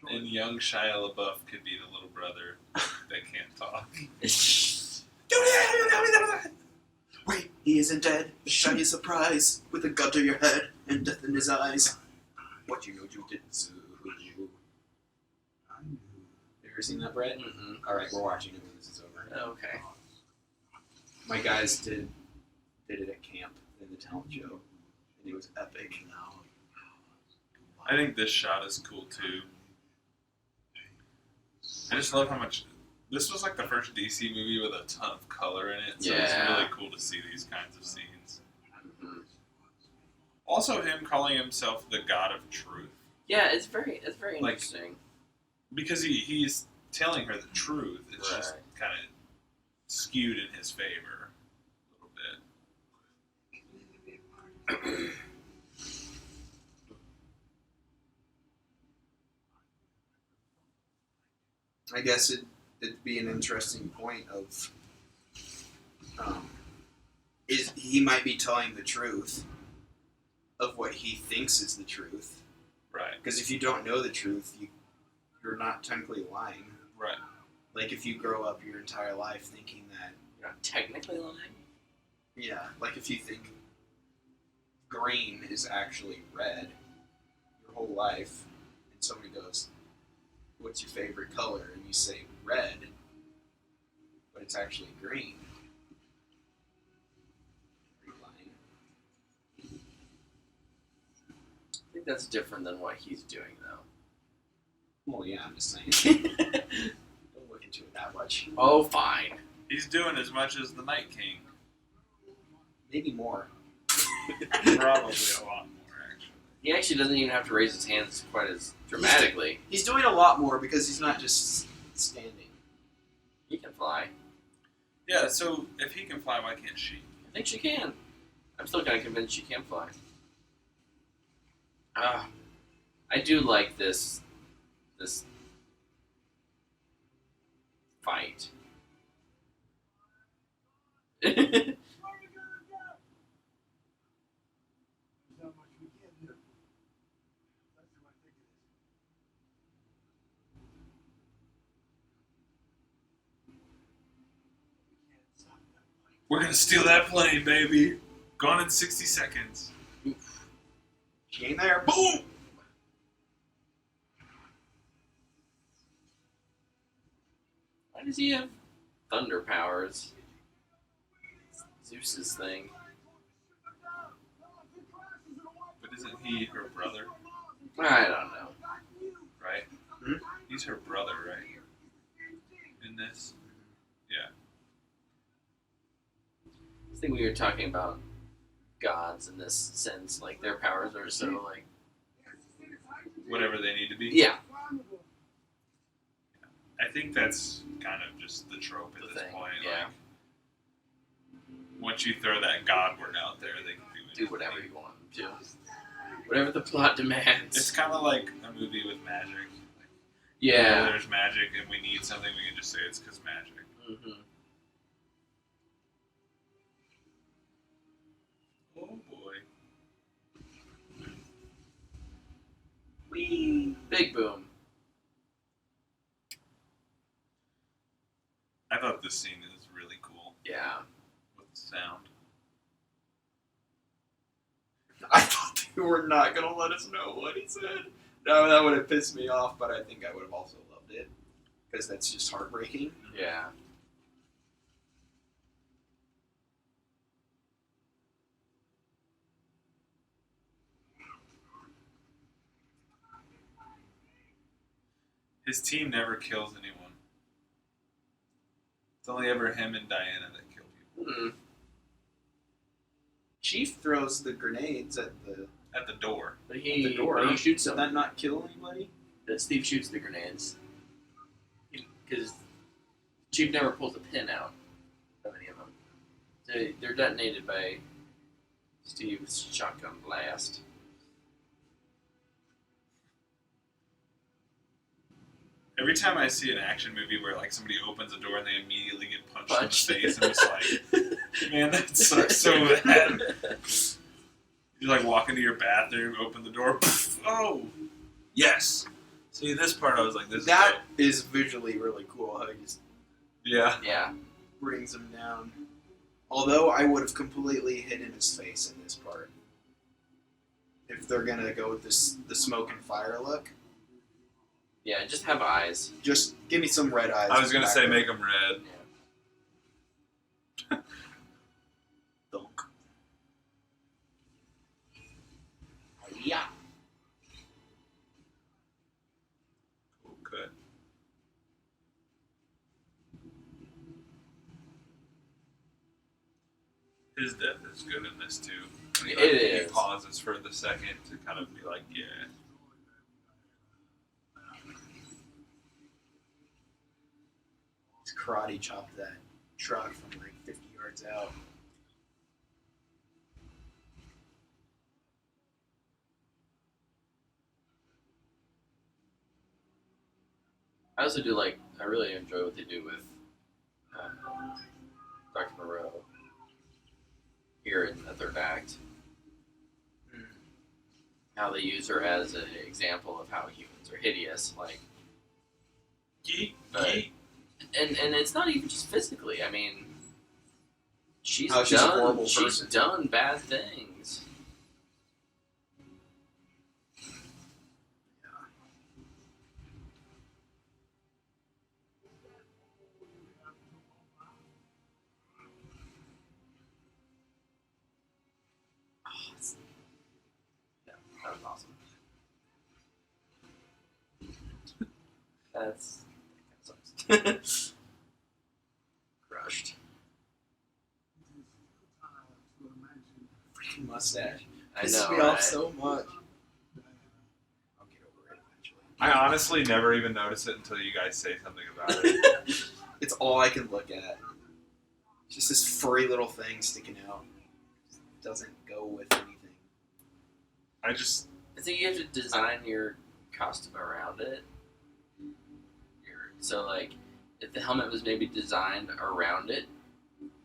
And young Shia LaBeouf could be the little brother that can't talk. Wait, he isn't dead. A shiny surprise with a gun to your head and death in his eyes. What you know you didn't do. I knew. You ever seen that, Brett? Mm-mm. All right, we're watching it when this is over. Okay. My guys did it at camp in the talent show. and it was epic. I think this shot is cool too. I just love how much. This was like the first DC movie with a ton of color in it, so it's Yeah. really cool to see these kinds of scenes. Mhm. Also, him calling himself the God of Truth, Yeah, it's very Like, interesting. because he's telling her the truth. It's just Right. kind of skewed in his favor a little bit. I guess it'd be an interesting point of is he might be telling the truth of what he thinks is the truth. Right. Because if you don't know the truth, you're not technically lying. Right. Like if you grow up your entire life thinking that, You're not technically lying. yeah, like if you think green is actually red your whole life, and somebody goes, "What's your favorite color?" and you say red, but it's actually green. Are you lying? I think that's different than what he's doing, though. Well, yeah, I'm just saying. Don't look into it that much. Oh, fine. He's doing as much as the Night King. Maybe more. Probably a lot more, actually. He actually doesn't even have to raise his hands quite as dramatically. He's doing a lot more because he's not just standing. He can fly. Yeah, so if he can fly, why can't she? I think she can. I'm still kind of convinced she can fly. I do like this fight. There's not much we can do. That's what I think it is. We can't stop that plane. We're gonna steal that plane, baby. Gone in 60 seconds. She ain't there. Boom! Why does he have thunder powers? Zeus's thing. But isn't he her brother? I don't know. Right? Hmm? He's her brother, right? In this? I think we were talking about gods in this sense, like their powers are so like Whatever they need to be. yeah. I think that's kind of just the trope at The this thing, point. yeah. Like, once you throw that God word out there, they can do Do whatever you want them to. Whatever the plot demands. It's kind of like a movie with magic. Like, yeah. whenever there's magic and we need something, we can just say it's because magic. Mm-hmm. Oh boy. Whee! Big boom. I thought this scene is really cool Yeah. with the sound. I thought they were not going to let us know what he said. No, that would have pissed me off, but I think I would have also loved it. Because that's just heartbreaking. Yeah. His team never kills anyone. It's only ever him and Diana that kill people. Mm. Chief throws the grenades at the... At the door. But he, The door. but he shoots Does them. that not kill anybody? Steve shoots the grenades. Because Chief never pulls a pin out of any of them. They're detonated by Steve's shotgun blast. Every time I see an action movie where like somebody opens a door and they immediately get punched Punched. in the face, I'm just like, man, that sucks so bad. You like walk into your bathroom, open the door, oh, yes. See, this part I was like, this That is is visually really cool, how he just yeah. Yeah. brings him down. Although I would have completely hidden his face in this part. If they're going to go with this the smoke and fire look, Yeah, just have eyes. just give me some red eyes. I was gonna say back make them red. Dunk. His death is good in this too. He, It He is. pauses for the second to kind of be like, yeah. He's karate chopped that truck from like 50 yards out. I also do like. I really enjoy what they do with Dr. Moreau here in the third act. Mm. How they use her as an example of how humans are hideous, like, Yeet, But- yeet. and it's not even just physically. I mean, she's Oh, she's a horrible person. done bad things. Yeah, that was awesome. That sucks. Crushed. Freaking mustache. I Pisses know, me off right? so much. I'll get over it eventually. I honestly never even notice it until you guys say something about it. It's all I can look at. Just this furry little thing sticking out. Doesn't go with anything. I just I think you have to design your costume around it. So, like, if the helmet was maybe designed around it,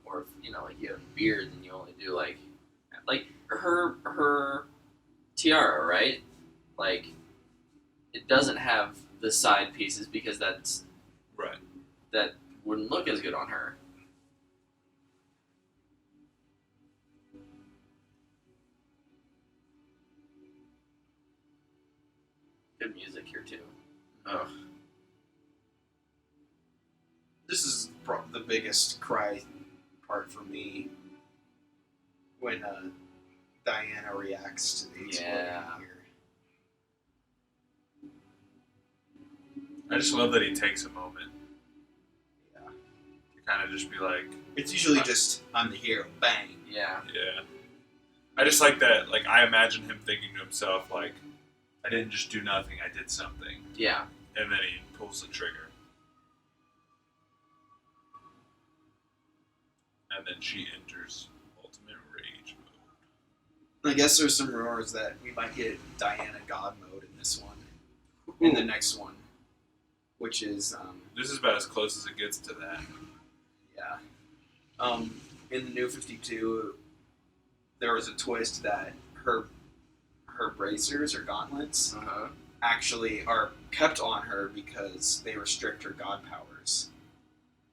or if, you know, like you have a beard, then you only do like her tiara, right? Like, it doesn't have the side pieces because right. that wouldn't look as good on her. Good music here too. Oh, This is the biggest cry part for me when Diana reacts to the exploding Yeah. here. I just love that he takes a moment Yeah. to kind of just be like, It's usually just, I'm the hero, bang. yeah. yeah. I just like that. Like, I imagine him thinking to himself, like, I didn't just do nothing, I did something. Yeah. And then he pulls the trigger. And then she enters ultimate rage mode. I guess there's some rumors that we might get Diana God mode in this one. In the next one. Which is, This is about as close as it gets to that. yeah. In the New 52, there was a twist that her bracers or gauntlets Uh-huh. actually are kept on her because they restrict her god powers.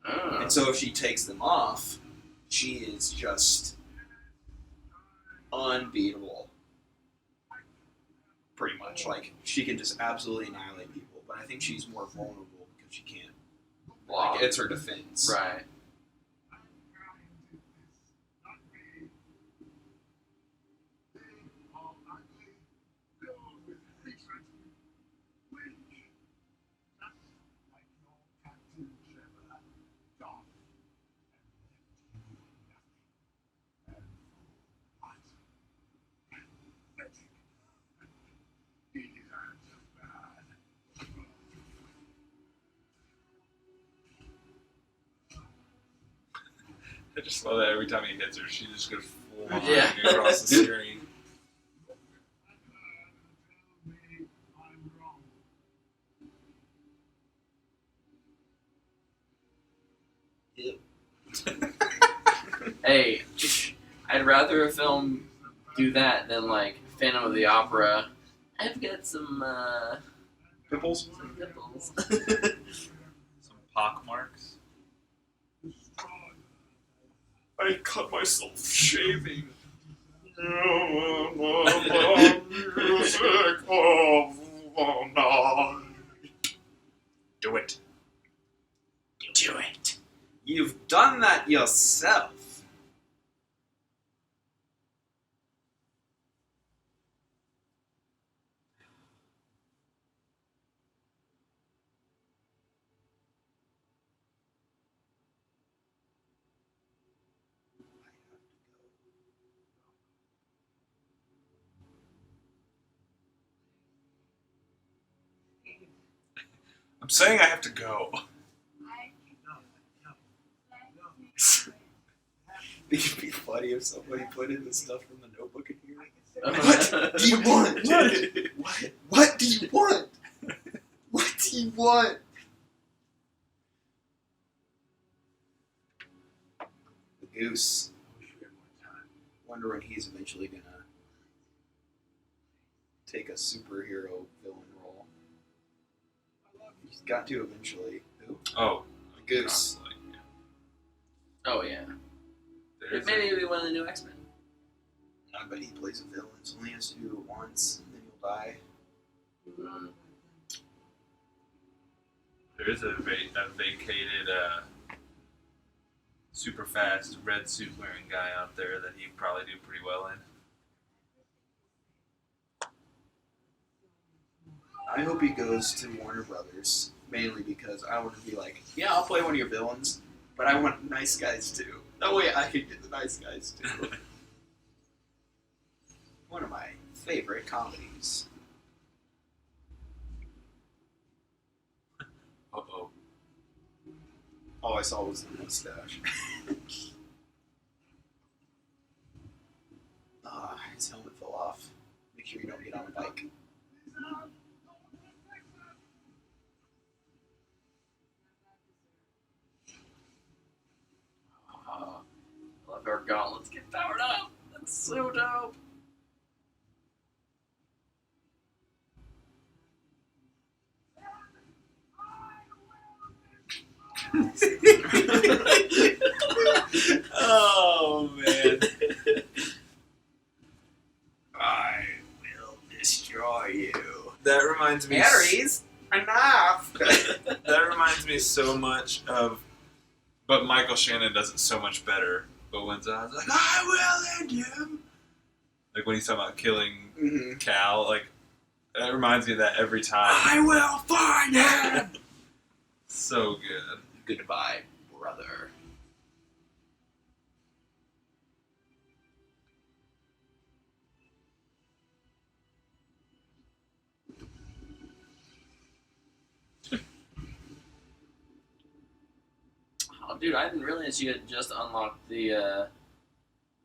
Oh. And so if she takes them off, she is just unbeatable. Pretty much. Like, she can just absolutely annihilate people. But I think she's more vulnerable because she can't. Block. Like, it's her defense. Right. I just love that every time he hits her, she just goes full on Yeah. across the screen. Hey, I'd rather a film do that than like Phantom of the Opera. I've got some Pimples? nipples. Some pock marks. I cut myself shaving. Do it. Do it. You've done that yourself. I'm saying I have to go. It'd be funny if somebody put in the stuff from the notebook in here. What do you want? What? What do you want? What do you want? The goose. Wonder when he's eventually gonna take a superhero villain role. He's got to eventually. Who? Oh, The goose. Oh yeah. There's Maybe it'll be one of the new X-Men. I bet he plays a villain, so only has to do it once, and then he'll die. There is a vacated, super fast red suit wearing guy out there that he'd probably do pretty well in. I hope he goes to Warner Brothers, mainly because I want to be like, yeah, I'll play one of your villains, but I want nice guys too. That way I can get the nice guys too. One of my favorite comedies. Uh-oh. All I saw was the mustache. His helmet fell off. Make sure you don't get on a bike. Love our gauntlets get powered up. That's so dope. Oh, man. I will destroy you. That reminds me... Aries, enough! That reminds me so much of... But Michael Shannon does it so much better. But when Zod's like, I will end him! Like when he's talking about killing Cal, like, that reminds me of that every time. I will find him! So good. Goodbye, brother. Oh, dude, I didn't realize you had just unlocked the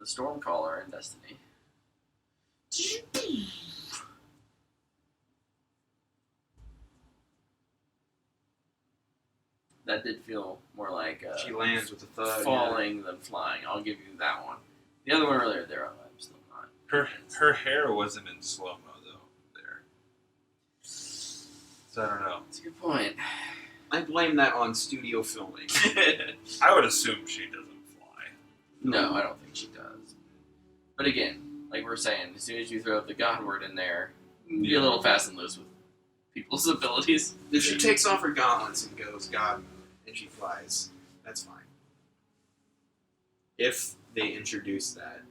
Stormcaller in Destiny. That did feel more like She lands with a thud. falling than flying. I'll give you that one. The other one earlier there, I'm still not. Her hair wasn't in slow-mo, though, there. So I don't know. That's a good point. I blame that on studio filming. I would assume she doesn't fly. No, I don't think she does. But again, like we're saying, as soon as you throw the God word in there, be a little fast and loose with people's abilities. If she takes off her gauntlets and goes, God, and she flies, that's fine. If they introduce that.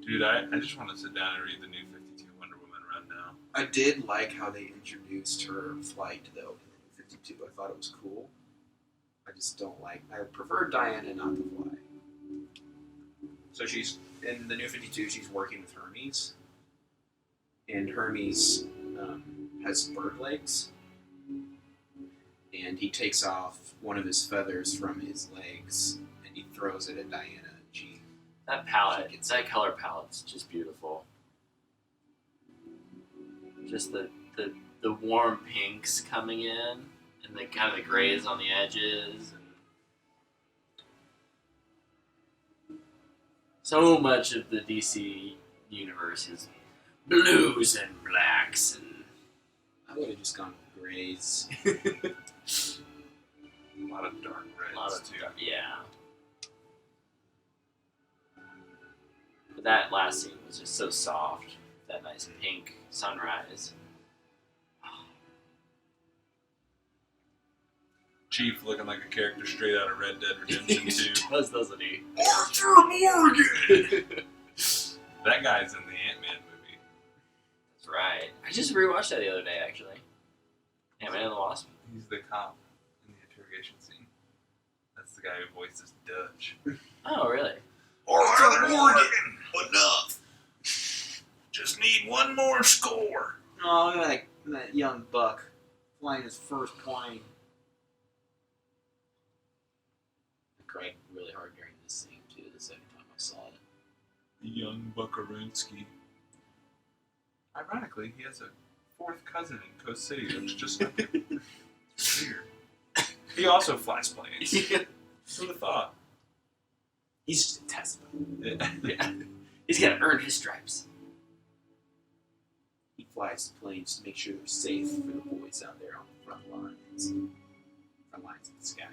Dude, I just want to sit down and read the new 52 Wonder Woman run now. I did like how they introduced her flight, though, in 52. I thought it was cool. I just don't like... I prefer Diana not to fly. So she's... In the new 52, she's working with Hermes. And Hermes has bird legs. And he takes off one of his feathers from his legs, and he throws it at Diana. And she... That palette, that color palette's just beautiful. Just the warm pinks coming in, and the kind of the grays on the edges. And so much of the DC universe is blues and blacks, and I would have just gone with grays. A lot of dark reds, a lot of too. yeah. But that last scene was just so soft. That nice pink sunrise. Chief looking like a character straight out of Red Dead Redemption 2. does, doesn't he? Arthur Morgan! That guy's in the Ant-Man movie. That's right. I just rewatched that the other day, actually. Ant-Man and the Wasp. He's the cop in the interrogation scene. That's the guy who voices Dutch. Oh, really? Arthur Morgan! Enough! Just need one more score. Oh, look at that young buck flying his first plane. I cried really hard during this scene too. The second time I saw it. The young Buckarinsky. Ironically, he has a fourth cousin in Coast City that looks just like him. It's weird. He also flies planes. Yeah. Who'd have thought? He's just a Tesla. Yeah. He's got to earn his stripes. He flies planes to make sure they're safe for the boys out there on the front lines. Front lines of the sky.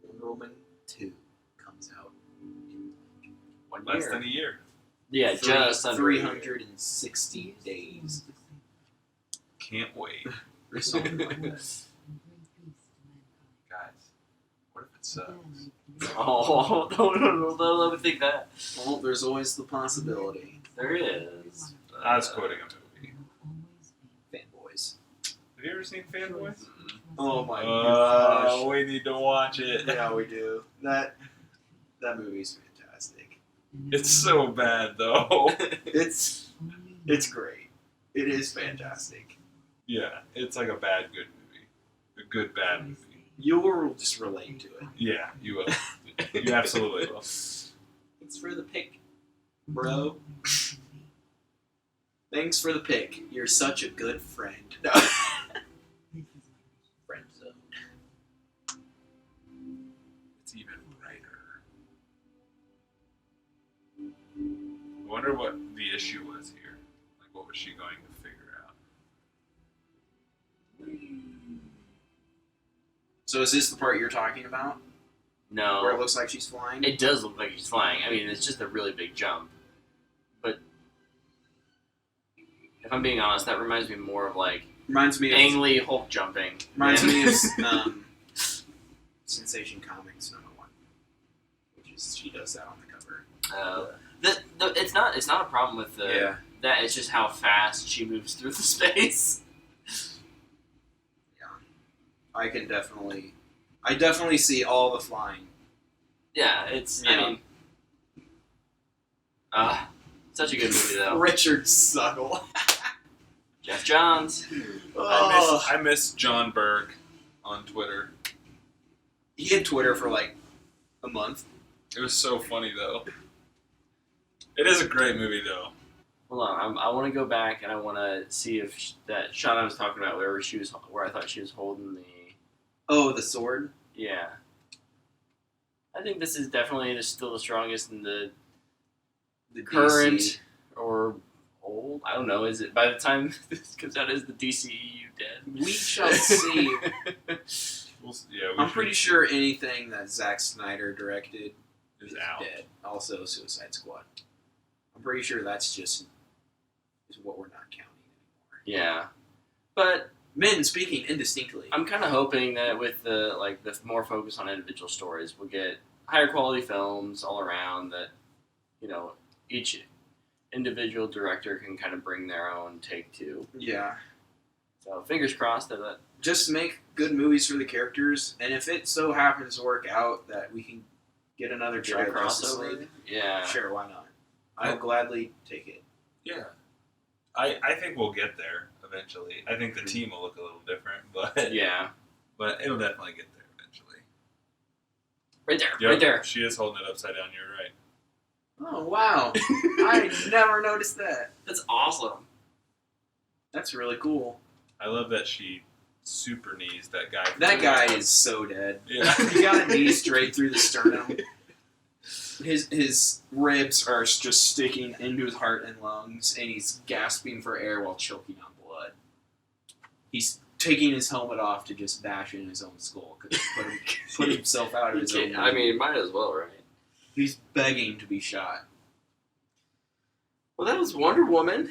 Wonder Woman 2 comes out in 1 Less year. than a year. Yeah, just under 360 days. Can't wait. Or something like And bring that. peace to mankind. Guys, what if it sucks? Oh, don't let me think that. Well, there's always the possibility. There is. I was quoting a movie. Fanboys. Have you ever seen Fanboys? Oh my Oh, gosh. we need to watch it. Yeah, we do. That movie's fantastic. It's so bad though. It's great. It is fantastic. Yeah, it's like a bad good movie. A good bad movie. You'll just relate to it. Yeah, you will. You absolutely will. Thanks for the pick, bro. Thanks for the pick. You're such a good friend. No. Friend zone. It's even brighter. I wonder what the issue was here. Like, what was she going to figure out? So is this the part you're talking about? No. Where it looks like she's flying? It does look like he's flying. I mean, it's just a really big jump. But if I'm being honest, that reminds me more of like Reminds me Ang of Lee Hulk jumping. reminds than- me of Sensation Comics #1, which is she does that on the cover. It's not a problem with the Yeah. that. It's just how fast she moves through the space. I definitely see all the flying. Yeah, it's. Yeah. I mean, such a good movie though. Richard Suggle. Jeff Johns. Oh. I miss John Berg on Twitter. He had Twitter for like a month. It was so funny though. It is a great movie though. Hold on, I want to go back and I want to see if that shot I was talking about, where I thought she was holding the. Oh, the sword. Yeah. I think this is definitely still the strongest in the The current DC. or old. I don't know. Is it by the time this comes out? Is the DCEU dead? We shall see. I'm pretty sure anything that Zack Snyder directed is is out. dead. Also, Suicide Squad. I'm pretty sure that's just is what we're not counting anymore. Yeah, but Men speaking indistinctly. I'm kind of hoping that with the more focus on individual stories, we'll get higher quality films all around. That each individual director can kind of bring their own take to. Yeah. So fingers crossed that. Just make good movies for the characters, and if it so happens to work out that we can get another try at Justice crossover. League, Yeah. sure, why not? I'll gladly take it. Yeah. I think we'll get there eventually. I think the team will look a little different, but Yeah. but it'll definitely get there eventually. Right there. Yep, Right there. She is holding it upside down. You're right. Oh, wow. I never noticed that. That's awesome. That's really cool. I love that she super knees that guy. That guy is so dead. Yeah. He got a knee straight through the sternum. His ribs are just sticking into his heart and lungs, and he's gasping for air while choking on blood. He's taking his helmet off to just bash in his own skull because he put himself out of his own. I mean, might as well, right? He's begging to be shot. Well, that was Wonder Woman.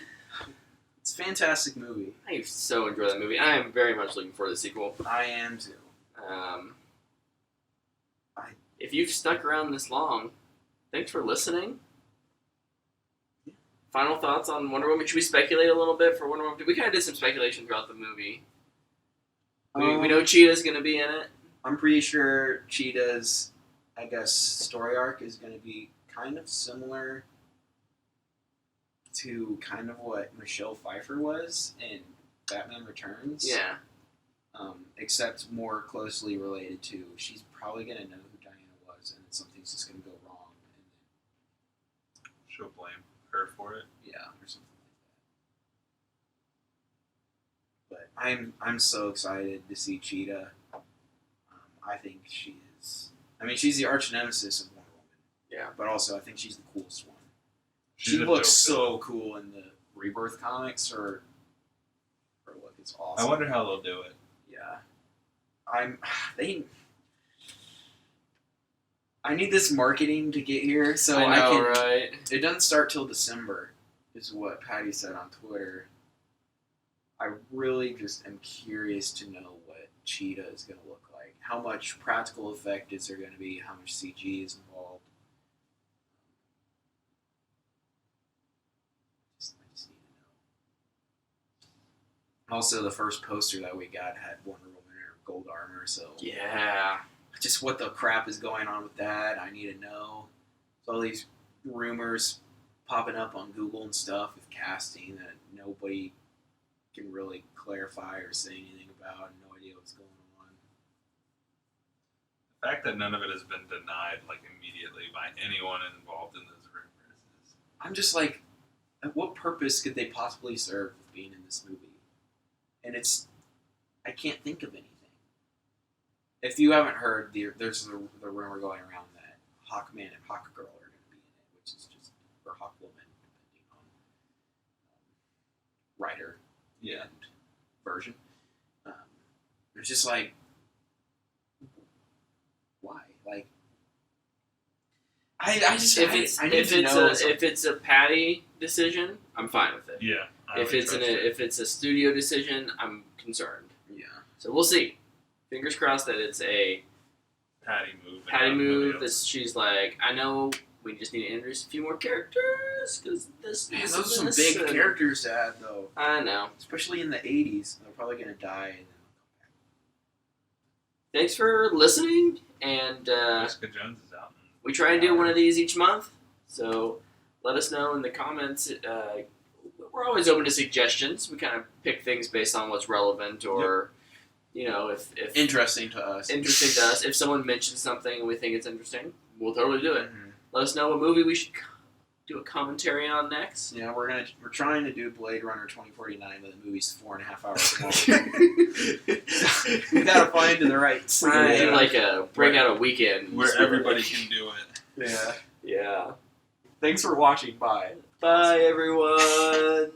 It's a fantastic movie. I so enjoyed that movie. I am very much looking forward to the sequel. I am too. If you've stuck around this long, thanks for listening. Final thoughts on Wonder Woman? Should we speculate a little bit for Wonder Woman? We kind of did some speculation throughout the movie. We know Cheetah's going to be in it. I'm pretty sure Cheetah's I guess, story arc is going to be kind of similar to kind of what Michelle Pfeiffer was in Batman Returns. Yeah. Except more closely related to, she's probably going to know who Diana was, and then something's just going to go wrong. And She'll blame her for it. then, yeah, or something like that. But I'm so excited to see Cheetah. I think she is. I mean, she's the arch nemesis of Wonder Woman. Yeah. But also, I think she's the coolest one. She's She a looks dope so cool in the Rebirth comics. Her look is awesome. I wonder how they'll do it. Yeah. I need this marketing to get here, so I know, can. right? It doesn't start till December, is what Patty said on Twitter. I really just am curious to know what Cheetah is going to look like. How much practical effect is there going to be? How much CG is involved? I just need to know. Also, the first poster that we got had Wonder Woman in her gold armor, so Yeah. just what the crap is going on with that, I need to know. So all these rumors popping up on Google and stuff with casting that nobody can really clarify or say anything about. No idea what's going on. The fact that none of it has been denied like immediately by anyone involved in those rumors is I'm just like, what purpose could they possibly serve with being in this movie? And I can't think of anything. If you haven't heard, there's the rumor going around that Hawkman and Hawkgirl are going to be in it, which is just, or Hawkwoman, depending on writer and version. It's just like, why? Like, I just If need to know. if it's a Patty decision, I'm fine with it. yeah. If it's a studio decision, I'm concerned. Yeah. So we'll see. Fingers crossed that it's a Patty move. Patty move. That she's like, I know we just need to introduce a few more characters because Man, those are some big characters to add, though. I know. Especially in the 80s. They're probably going to die. And then Thanks for listening, and Jessica Jones is out. we try and do one of these each month. So let us know in the comments. We're always open to suggestions. We kind of pick things based on what's relevant or, if interesting to us. interesting to us. If someone mentions something and we think it's interesting, we'll totally do it. Mhm. Let us know what movie we should do a commentary on next. Yeah, we're trying to do Blade Runner 2049, but the movie's 4.5 hours long. We gotta find the right We're gonna do time. like a break out a weekend Where everybody can do it. Yeah. Yeah. Thanks for watching. Bye. Bye everyone.